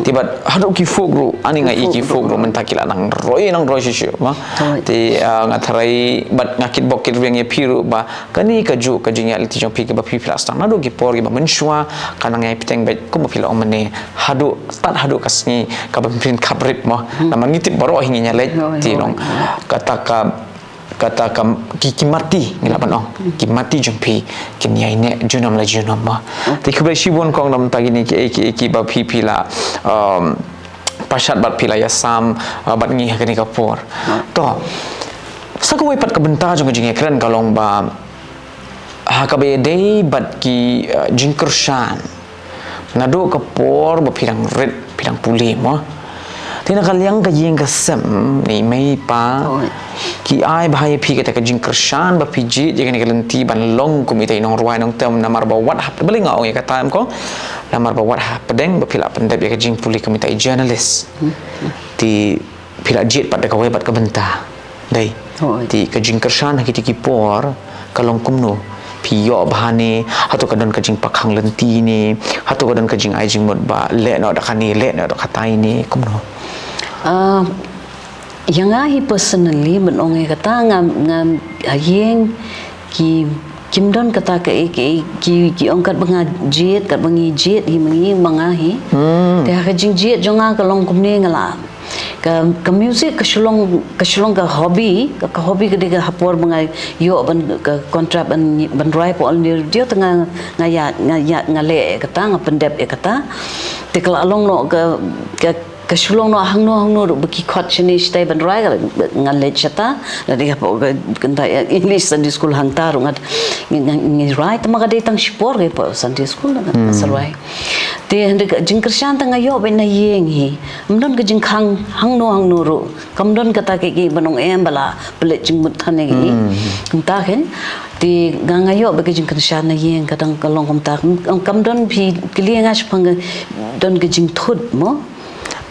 tibat hadu ki folk ru ani ngai ki folk ru mentakila nang roi shishu mah ti ngatharai bat ngakit bokit riang ye piru ba kani kaju kajing ya liti jong pi ke ba pi plastik nadu ki por ki ba menshua kanang ngai piteng bet kum pila omene hadu hadu kasni ka ba pin kabrit mah namang ngitip baro hinginya le ti long kata ki mati ngilapan ong ki mati jumpi ki nyai ne junam la junam ma ti kubai shibon kong nam tagi ni ki ba pi la pasat bat pila ya sam bat ngi hakani kapor to sakawai pat ka benta jong jing keren kalong ba hakabe dei bat ki jingkershan nado kapor ba pirang red pirang puli mo tina kaliang ka jing kasem ni mai pa ki ai bahaya pi kata ka jing kershan ba piji je kan kalenti ban long kumita inong ruai nong tem namar ba wat hap beli ngau ya kata am ko namar ba wat hap pedeng ba pila pendap ya ka jing puli kumita journalist ti pila jit pada ka wai bat ka benta dai ti ka jing kershan ki por kalong kumno piyo bahane hatu kadon kajing pakhang lenti ni hatu kadon kajing ai jing mot ba le no da kani le no da katai ni kumno yang ai personally menong kata ngam ayeng ki kimdon kata ki ongkat banga jet kat bangi jet hi mangi mangahi te ha jing jet jonga kalong kumne ngala ka music ka shulong ka hobby ke de hapor bangai yo ban kontra ban rai po al dia tengah ngale kata ngapendep kata te kala long no ka shulong no hang no baki khot chini stay ban rai ngale chata la de po kanta English Sunday school hang taru ngi rai tamaga de tang sport ke po Sunday school na salwai te jing krisyan tanga yo ben na yeng hi mdon ke jing hang no ro kamdon kata ke banong em bala pelet jing mut thane gi ta hen ti gangayo be ke jing krisyan na yeng kadang kalong kom ta kamdon phi klienga spang don ke jing thud mo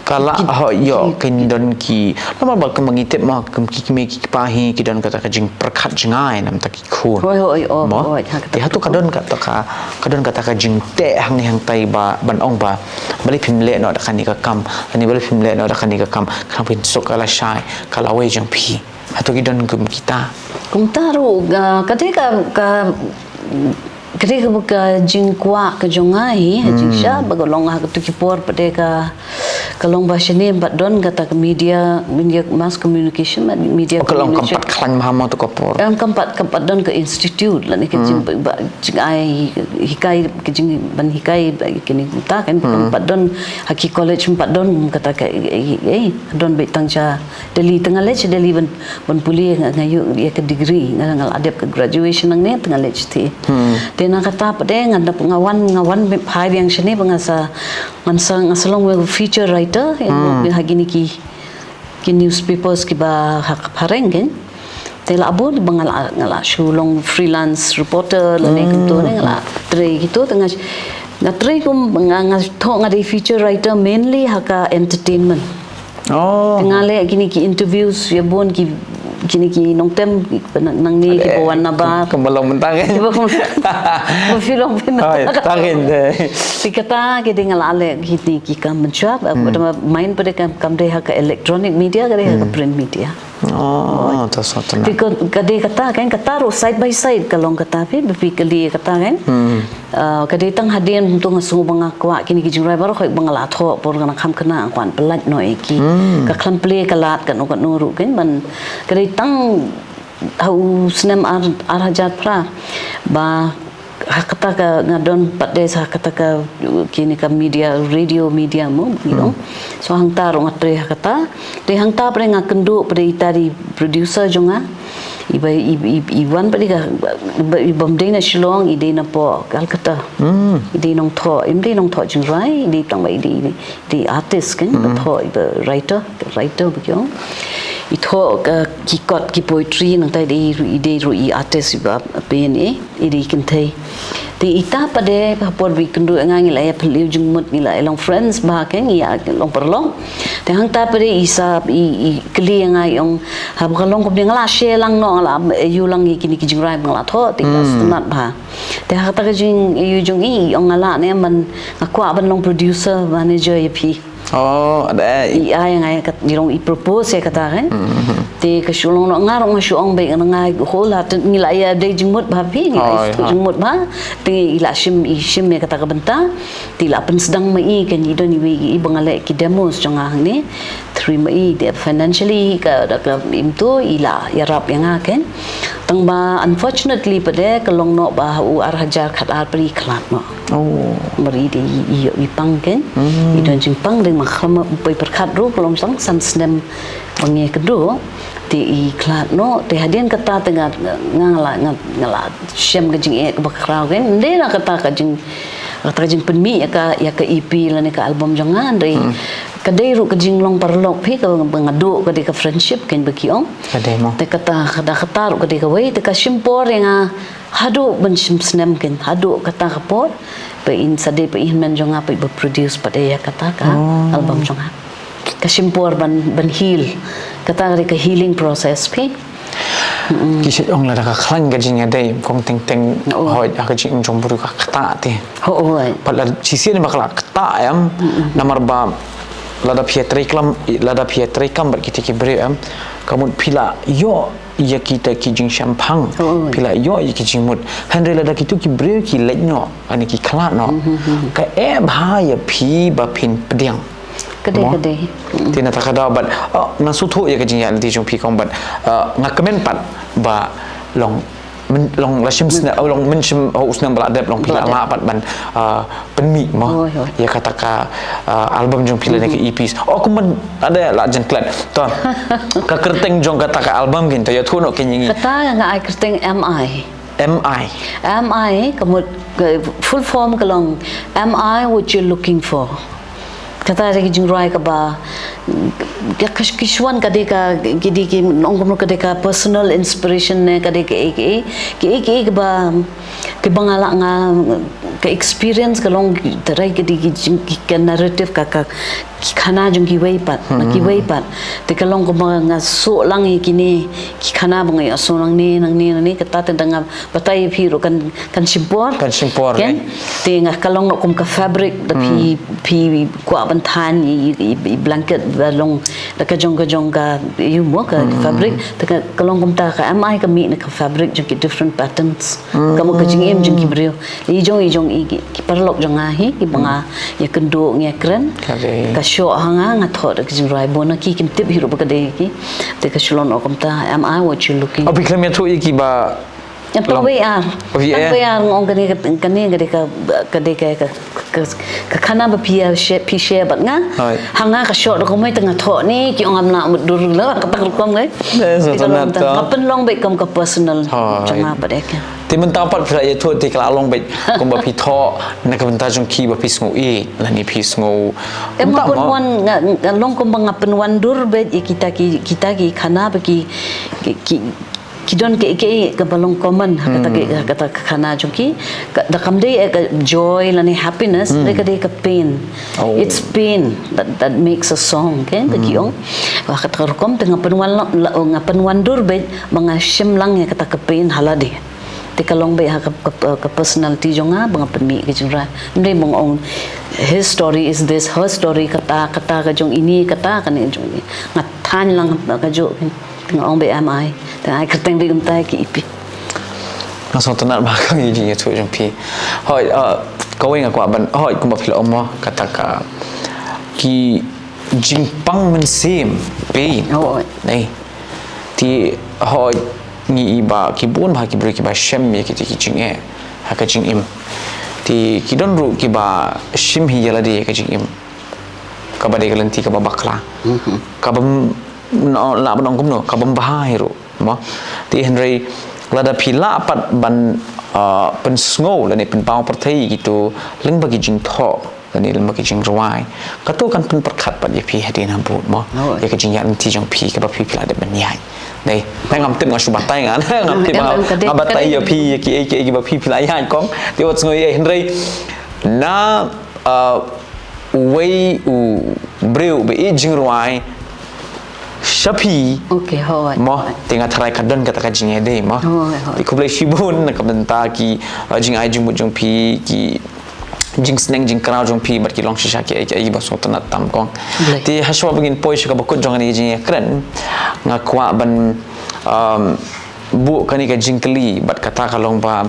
kala ho yo kin don ki lama ba ka mangitip ma kam ki me ki pahi ki don kata ka jing perkhat jingai nam ta ki khun oi ti hatu kadon kata ka jing te hang tai ba ban ong ba bali phim le no da khani ka kam ani bali phim le no da khani ka kam khang pin sok ala shai kala we jang phi hatu ki don kum kita kum taru ka ketika buka jingkwa ke jongai jing sha bagolong ha tu kipor pada kalong bahasa ni don kata ke media mass communication media kalong kampat klan mahama tu kopor kampat don ke institute la ni ke jing ai hikai ke jing ban hikai kini ta kan kampat don haki college kampat don kata ke don betang cha Delhi tengah lech Delhi ban puli ngayu dia ke degree ngal adep ke graduation nang ni tengah lech ti na kata pada ngawan phai yang sini bangasa ngasalong we feature writer yang hagini ki newspapers ki ba hak pareng kan tela abon ngala shulong freelance reporter la nek tu ngala tre gitu tengah ngatri kum ngatho ngadi feature writer mainly haka entertainment ngale gini ki interviews ya bon ki kini nong tem nang ni ki bawan na ba kemalong mentang film tangin dikata ke dengan ale ki kam menjawab main pada kam dia ke electronic media ke print media tas satu nak kade kata kan kata ro side by side kalong kata pi kali kata kan kade tang hadian untuk ngasu banga kwa kini ki jingrai baru khoi bangala tho por kana kham kana kwan pelat no ki ka kham play kalat kan ukat nuru kan man kade tang au snem arhajat pra ba kata ka ngadon pada kata ka kini ka media radio media mo so hang tar ngatre kata de hang ta pre ngakendu pada itari producer jonga iwan pada ka ibamdei na Shillong ide na po Calcutta ide nong tho jingrai ide tang ba ide artist kan tho writer begitu itu kikot ki poetry nang tai ide ru artist ba PNA ide kintai ti ita pada por bi kendu ngangi la ya peliu jumut ni la long friends ba kan ya long perlong te hang ta pada isa i kli ngai ong ha balong ko ding la she lang no la yu lang ki ni ki jingrai bang la tho ti sunat ba te ha ta jing yu jung i ong ala ne man akwa ban long producer manager ya pi ada yang ai kat dirong i propose ya kata kan te ka shulong no ngarong shuong be ngai hola ngila ya de jingmut ba pi ngila jingmut ba te ila shim ya kata ka benta ti la pen sedang mai kan idon i bangale ki demos jonga ni terima de financially ka imtu ila ya rap yang kan tang ba unfortunately pada kalong no ba u arhajar khat ar pri klat no mari di i pang kan idon jing pang deng makham pai perkhat ru kalong sang san snem bangi kedo ti i klat no te hadian kata tengah ngala syam ke jing e ke bakrau kan de la kata jing penmi ya ka EP la ni ka album jangan dari kadai ru kejing long parlok phi ka ngadu ka de ka friendship kan bakiong kadai mo te kata ru ka de ka wei te ka simpor yang hadu ben snem kan hadu kata ka por pe in sade pe in men jonga pe produce pada ya kata ka album jonga ka simpor ban heal kata ka healing process phi kisah orang lah dah kelang gajing ada kong teng hoi gajing jom buru kata ti Oi. pada sisi ni bakal kata yang nomor ba lada piatrikam berkita kibre kamu pila yo ya kita kijing champang pila yo ya kijing mut handre lada kitu kibre ki letno ani ki kala no ka bahaya pi ba pin pediang Kedai. Tina tak ada bat nasutu ya kijing ya nanti jom pi kong bat ngakemen pat ba long lashim sna long menshim usnam beladab long pila la pat ban penmi mah ya kata ka album jong pila ke EPs kuman ada la jen klat to ka kerteng jong kata ka album gin to ya thuno kenyingi Kata nga ai kerteng MI kamu full form kalong MI what you looking for kata lagi jungrai ka ba kiswan kadeka gidi ki nongkom kadeka personal inspiration ne kadeka ke ba ke bangala nga ke experience kalong tarai gidi ki narrative ka khana jung ki wei pat te kalong ko nga so lang kini ki khana bang ya so nang ni kata tentang batai phi ro kan simpor kan te nga kalong no kum ka fabric da phi kwa ban than i blanket balong da ka jong ka you mo ka fabric te kalong kum ta ka amai ka mi na ka fabric jung ki different patterns kamu ka jing em jung ki brio i jong ki parlok jong hi ki banga ya kendo nge kren ka show hanga nga thot ka jing rai bona ki kim tip hiru ba ka de ki te ka shlon o kum ta am I what you looking abi klam ya thu ki ba yang PWR ngong ka khana ba pia share bat nga hanga ka shot ko mai tengah tho ni ki ong amna dur la ka tak kom ngai ngapen long be kom ka personal janga ba dek ti mentang pat pila ya thu ti kala long be kom ba pi tho na ka benta jong ki ba pi sngo e la ni pi sngo ngapun wan long kom ba ngapen wan dur be kita ki khana ba ki kidon ke balong common kata khana jongki da kamde joy lani happiness deka deka pain it's pain that makes a song kan the kiong wa kata kom tengah penwan dur be mga shimlang ya kata ke pain halade te kalong be ka personality jonga bang penmi ke jura ndai mong ong his story is this her story kata ka jong ini kata kan jong ni ngathan lang ka jo tengah ong be amai tengah kerteng be untai ki ipi ngasong tenat bakang yi jing tu jong pi hoi kawing aku ban hoi ku ba phila omo kata ka ki jingpang men sim pe nei ti hoi ni iba ki bun ba ki bri ki ba shem ye ki ti jing e ha ka jing im ti ki don ru ki ba shim hi yala de ka jing im ka ba de galanti ka ba bakla ka ba la ban ong kum no ka ba bahai ru mo ti henry lada pila pat ban pen sngo la ni pen pau perthai gitu leng bagi jing tho la ni leng bagi jing rawai ka to kan pen perkhat pat ye pi hadin ham but mo ye ka jing ya ti jong pi ka ba pi pila de ban yai nei tai ngam tem ngasu batai ngan ngam ti ba ngabatai ye pi ki ba pi pila yai kong ti wat sngo ye henry na wei u breu be jing rawai Shapi, okay, hoi. Mo, tengah terai kadon kata kajing ede, mo. Di kublai shibun, nak benta ki jing ai jing bujung pi ki jing seneng jing kenal jung pi ber ki long shisha ki ai basong tenat tam kong. Di haswa begin poi shika bakut jong ani jing keren, ngakwa ban bu kani ka jing keli, bat kata kalong ba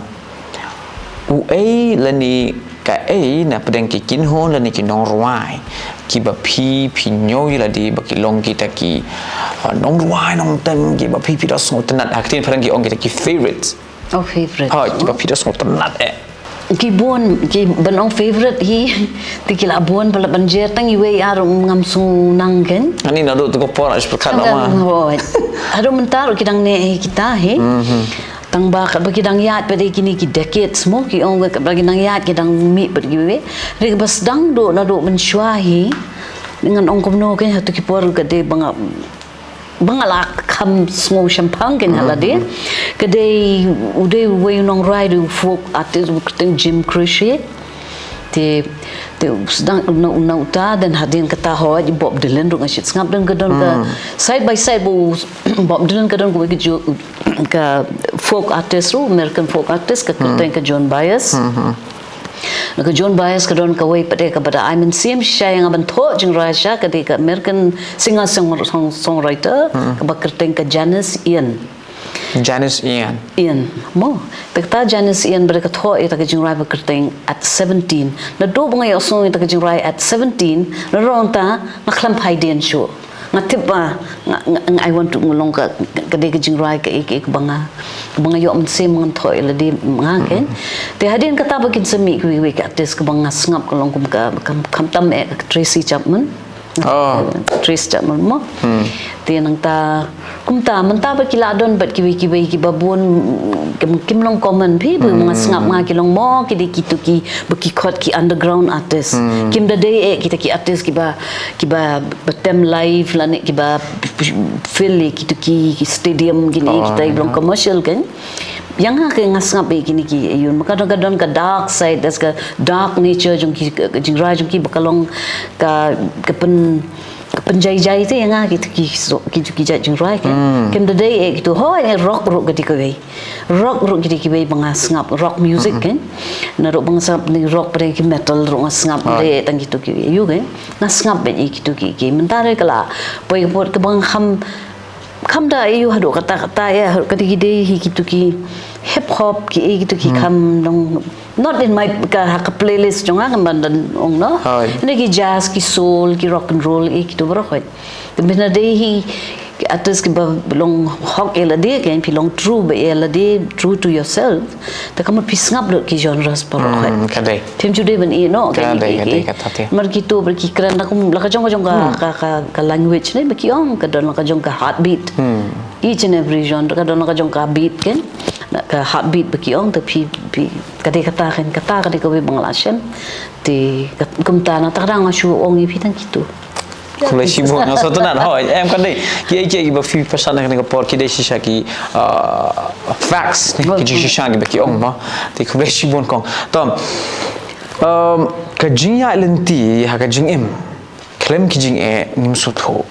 uai lani ka na pedang ki kinho lani ki nong ruai. Ki ba pi nyoi la di ba ki long kita ki nong ruai nong teng ki ba pi da song tenat aktin perang ki ong kita ki favorite ha ki ba pi da song tenat ki bon ki banong favorite hi ti ki la bon bala banjer tang iwe ar ngam sung nang ken ani na do to ko por as perkat ma ado mentar kidang ne kita he tang ba ka bagi dang yat pada kini ki decades mo ki ong ka bagi dang yat ki dang mi ber gi we re bas dang do na do mensyuahi dengan ong komno kan hatu ki por ka de bangala kham smo champang kan halade ka de ude we nong rai do folk artist teng Jim Croce ti sedang una uta dan hadin kata hoa Bob Dylan ru ngasit ngap dan kedon ka side by side bu Bob Dylan kedon ko ke folk artist ru American folk artist ke kerteng ke John Baez ke John Baez kedon ka wei pada kepada I mean sim shay yang aban tho jing Russia ke American singer songwriter ke kerteng ke Janice Ian mo pekta Janice Ian berkat tho ita ke jingrai berkerting at 17 na do bunga yo song ita ke jingrai at 17 na rong ta naklam haiden show ngatip ba I want to ngulong ka kade ke jingrai ke ik banga yo msim ngan tho ila di nga ke te hadin kata bakin semi we ka tes ke banga ngap kolong kum ka kam tam Tracy Chapman Trace Chapman mo ti nang ta kumta menta ba kila don bat kiwi babun kim long common phi bu mga ngap nga kilong mo kidi kituki baki khot ki underground artist kim da day kita ki artist ki ba batem live lane ki ba feel kituki stadium gini kita belum commercial kan yang ke ngasngap gini ki yun makadon ka dark side das ka dark nature jong ki jingra jong ki bakalong ka penjai-jai tu yang ki jingra kan kem the day gitu ho rock gadi ka rock gadi ki ngap rock music kan na ro bangsa ni rock pre ki metal ro ngasngap de tang gitu ki yu kan ngasngap be gitu ki mentare kala poi pot ke bang kham da yu hadu kata ya kadi hi gitu ki hip hop ki gitu ki kham long not in my ka playlist jonga kamban ong no ini ki jazz ki soul ki rock and roll gitu bro khoi bina dei hi atas ki long hok elade kan pilong true be elade true to yourself ta kamu pisngap lo ki genres bro khoi kadai tim jude ben no kadai kata mar gitu berki keren aku la ka jong ka language ne beki ong ka don ka jong ka heartbeat each and every genre ka don ka jong ka beat kan ka heartbeat beki ong tapi kadai kata kadai ko be banglasem ti kumta na tarang asu ong ipi tang gitu Kulai sibuk nggak satu nan, em kan deh, kia bafi pesan dengan kapor kita sisa ki facts, kita sisa ki baki ong mah, ti kulai sibuk kong, tom, kajing ya lenti, kajing klaim kajing nim sutho,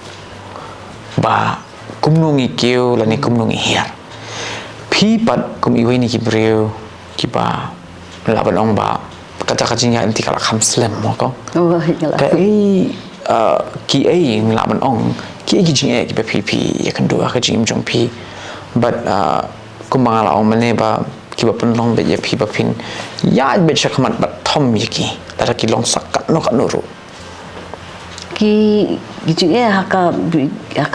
ba kumnungi keu, lani kumnungi hiar, pi pat kum iwe ni ki breu, ki ba laban ong ba, kata kajing ya lenti kalau kam slam mah kong, ki nglaban ong ki jing ki pp ya kan dua ka jing jong pi but kumangala ong mane ba ki ba pun long be ya pi ba pin ya be chakmat ba thom yiki tara ki long sakat no ka nuru ki jing haka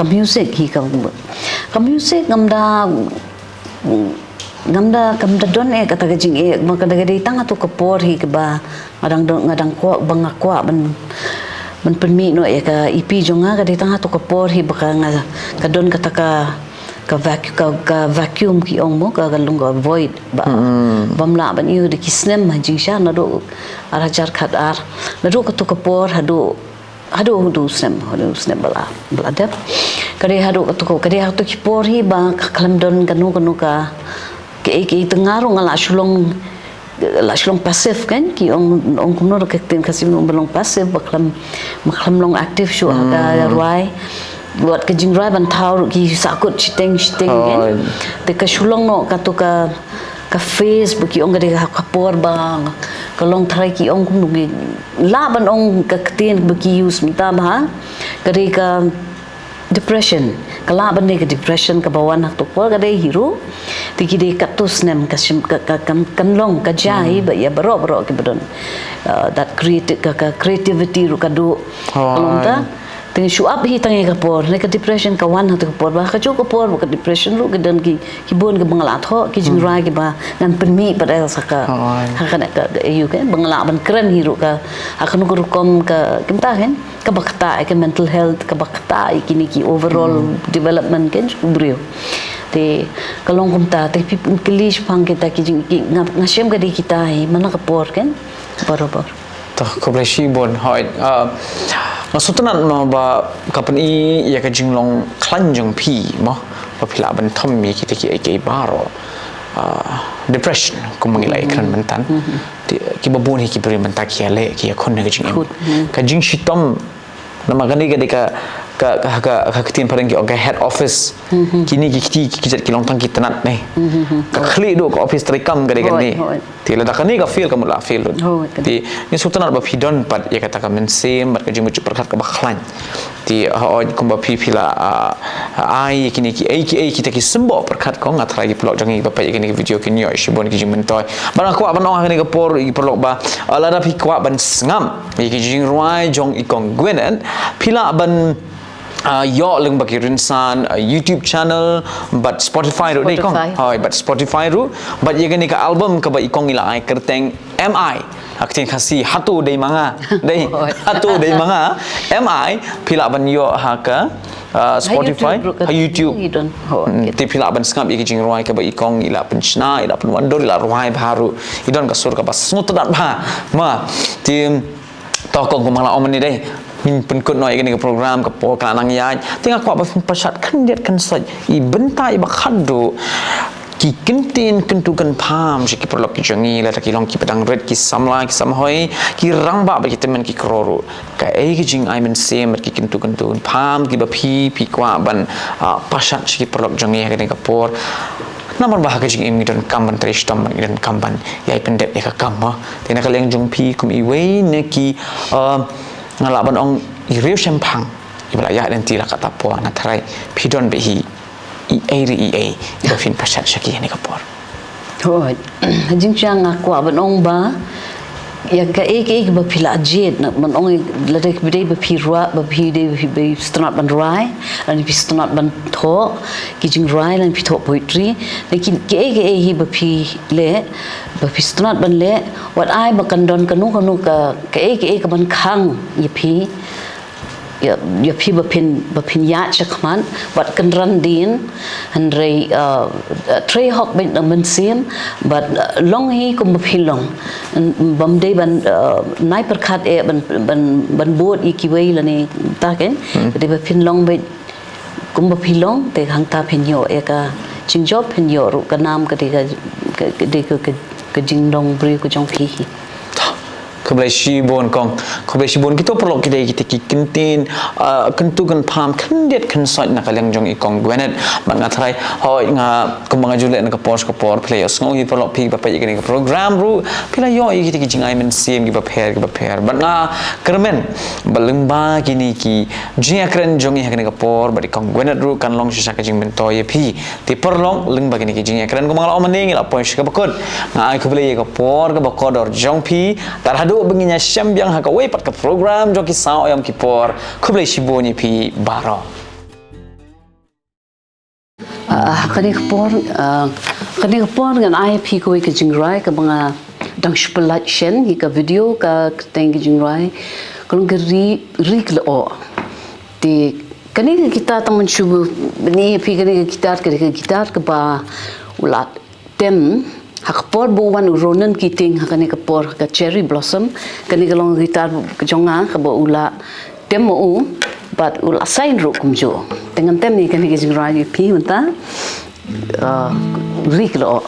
music ki ka music ngamda don kata ka jing maka daga tang atu kapor hi ka ba ngadang ko banga ko ban permi no ya ka ipi jonga ka ditang to kapor hi baka nga kadon kata ka vacuum ki ong mo ka galung ka void ba bamla ban yu de kisnem jing sha na do arajar khat ar na do ka to kapor hadu snem bala dep kare hadu ka to kare hatu ki por hi ba kalam don kanu ka ke tengaru ngala sulong pasif kan ki ong kumno ke tem kasim no belong pasif baklam long aktif shu ada ruai buat ke jingrai ban thau ki sakut chiteng kan te ka shulong no ka to ka face ki ong gade ka por bang ka long thrai ki ong kumno gi la ban ong ka ten ki use mita ba gade ka depression kala ban ke depression ka bawan hak to por gade hero tiki de katus nem kasim kanlong kajai ba ya baro ke bedon that creativity ru kadu lonta ting show up hi tangi ka por ne ka depression ka wan hatu por ba ka jo ka por ka depression ru kedan ki bon ke bangla tho ki jingra ke ba nan penmi pada saka hakana ka yu ke bangla ban keren hi ru ka akanu ko kom ka kimta hen ka bakta ke mental health ka bakta kini ki overall development ken brio te kalong kumta te pipun kilish pang kita ki ngasem ka di kita hi mana ka por ken barobar toh koblesi bon hoi maksudnya no ba kapan ya ka jinglong klanjong pi mo pa pila ban thom mi kita ki ai baro depression kumangilai kan mentan ki babun hi ki beri mentak ki ale ki kon na jing ka jing shitom nama kani ka ketin parang ki oga head office kini ki jat ki long tang ki tenat nei ka khli do ka office trikam ka ni ti la dakani ka feel ka mula feel ti ni sultan ba pidon pat ya kata ka men sem bat ka jing mucu perkat ka bakhlan ti ha ko ba pila ai kini ki kita ki sembo perkat ko ngatrai ki pelok jangi ba pa kini video kini yo shibon ki jing mentoy ban aku ban ong kini ka por i perlok ba la da pi kwa ban ngam ki jing ruai jong ikong gwenen pila ban yo leng bagi rinsan YouTube channel but Spotify ru ni kong hoi but Spotify ru but ye gani ka album ka ba ikong ila ai kerteng MI aktin khasi hatu dei manga dei hatu dei manga MI pila ban yo ha ka Spotify YouTube ti pila ban skam iki jing ruai ka ba ikong ila penchna ila penwandor ila ruai baru idon ka sur ka bas ngutat ba ma ti tokong kumala om ni dei min penkut noi ini program ke po kanang yai tengah kuat pasat kan dia kan saj I bentai bakhadu ki kentin kentukan pam si ki perlok ki jangi la ki long ki pedang red ki samla ki samhoi ki rangba ba ki temen ki kroru ka ki jing I men sem ki kentukan pam ki ba pi kwa ban pasat si ki perlok jangi ka ka por namun bahagia jing imi dan kamban terishtam dan kamban yai pendep ya ka kamma tena ka leng jung pi kum I wei ne ki ngalaban ong iriu sempang ibala ya dan tila kata po na tarai pidon behi ea iba fin pasat syaki ni kapor hoi jing chang aku aban ong ba ya ka ba pila jet na man ong ladek bidai ba pirwa ba bidai ba stnat ban rai dan bi stnat ban tho ki jing rai lan pi tho poetry lekin ke hi ba pi le ba pi stnat ban le wat ai ba kan don kanu ka ka ban khang ye pi ya pi ba pin ya chakman wat kan ran din han rei trei hok ben man sim but long hi kum ba pin long bam dei ban nai perkhat e ban bot I ki wei la ni ta ken de ba pin long be kum ba pin long te hang ta pin yo e ka jing job pin yo ru ka nam ka de ka jing dong bri ko jong pi keblai shibon kong keblai shibon kita perlu kita ki kentin kentukan pam kendet kensot nak kaleng jong ikong gwenet man ngatrai hoi nga kembang julet nak por players ngong hi perlu pi bapa ikini program ru pila yo kita ki jingai men sim ki baper ban nga kermen balengba kini ki jing akren jong hi kini por bari kong gwenet ru kan long sisa ka jing men toy pi ti perlong lengba kini ki jing akren kembang la omening la poin ka bakot nga ai keblai ka por ka bakodor jong pi tarhadu benginya syambiang haka wepat ke program joki sao ayam kipor kublai shiboni pi baro kani kepor ngan ai pi ko ke jingrai ke banga dang shpelat shen hi ka video ka teng jingrai kalung ke ri klo ti kani kita tamun shubu ni pi kani gitar ke ba ulat tem hakpor buwan uronan kiting hakani kapor ka cherry blossom kani kalong gitar jonga ka bo ula temo but ula sign ro kumjo dengan tem ni kani kijing rai pi menta riklo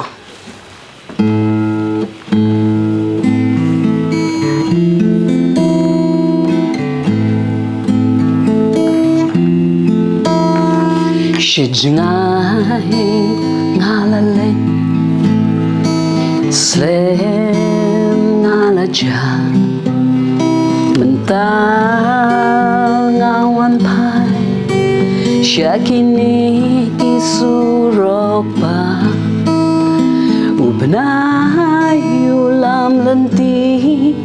shijngai ngalale Slem ngalaja mental ngawan pai syakini kisuropa ubnai ulam lenti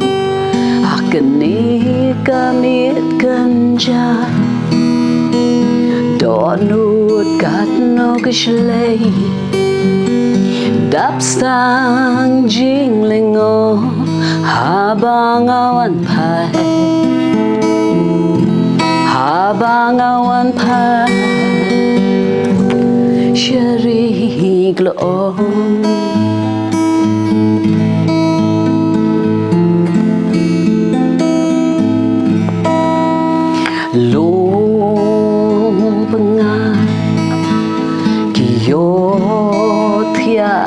akeni kamit kanja donut katno kishlei Dapstang jinglingo habang awan pai syari glo lung pengai kiyo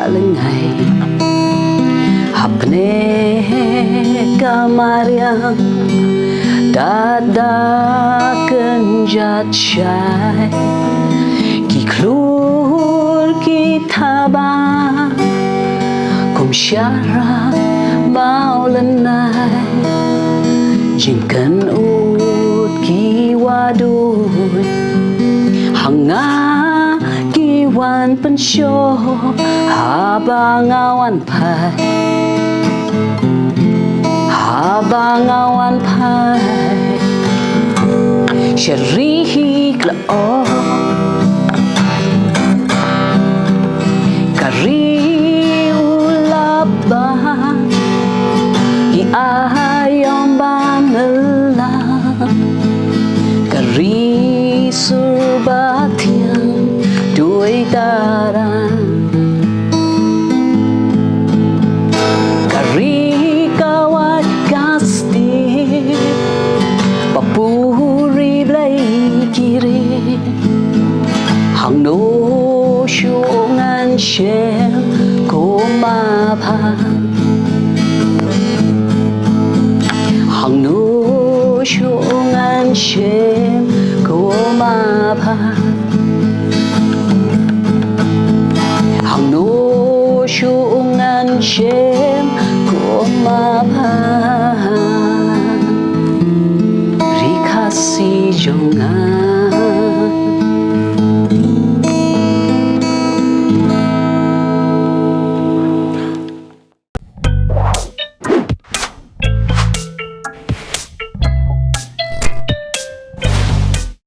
lengai hapne kamariang dada kenjat syai ki klur kita ba kum syara mau lenai jingkan ut ki wadui hanga ki wan pensyo habang awan pai habang awan pai syarih klao kari ulaba ki ayam banela kari surbatian duai darah kari kawat kasti papuri blai kiri hang no shungan shem koma pa hang no shungan shem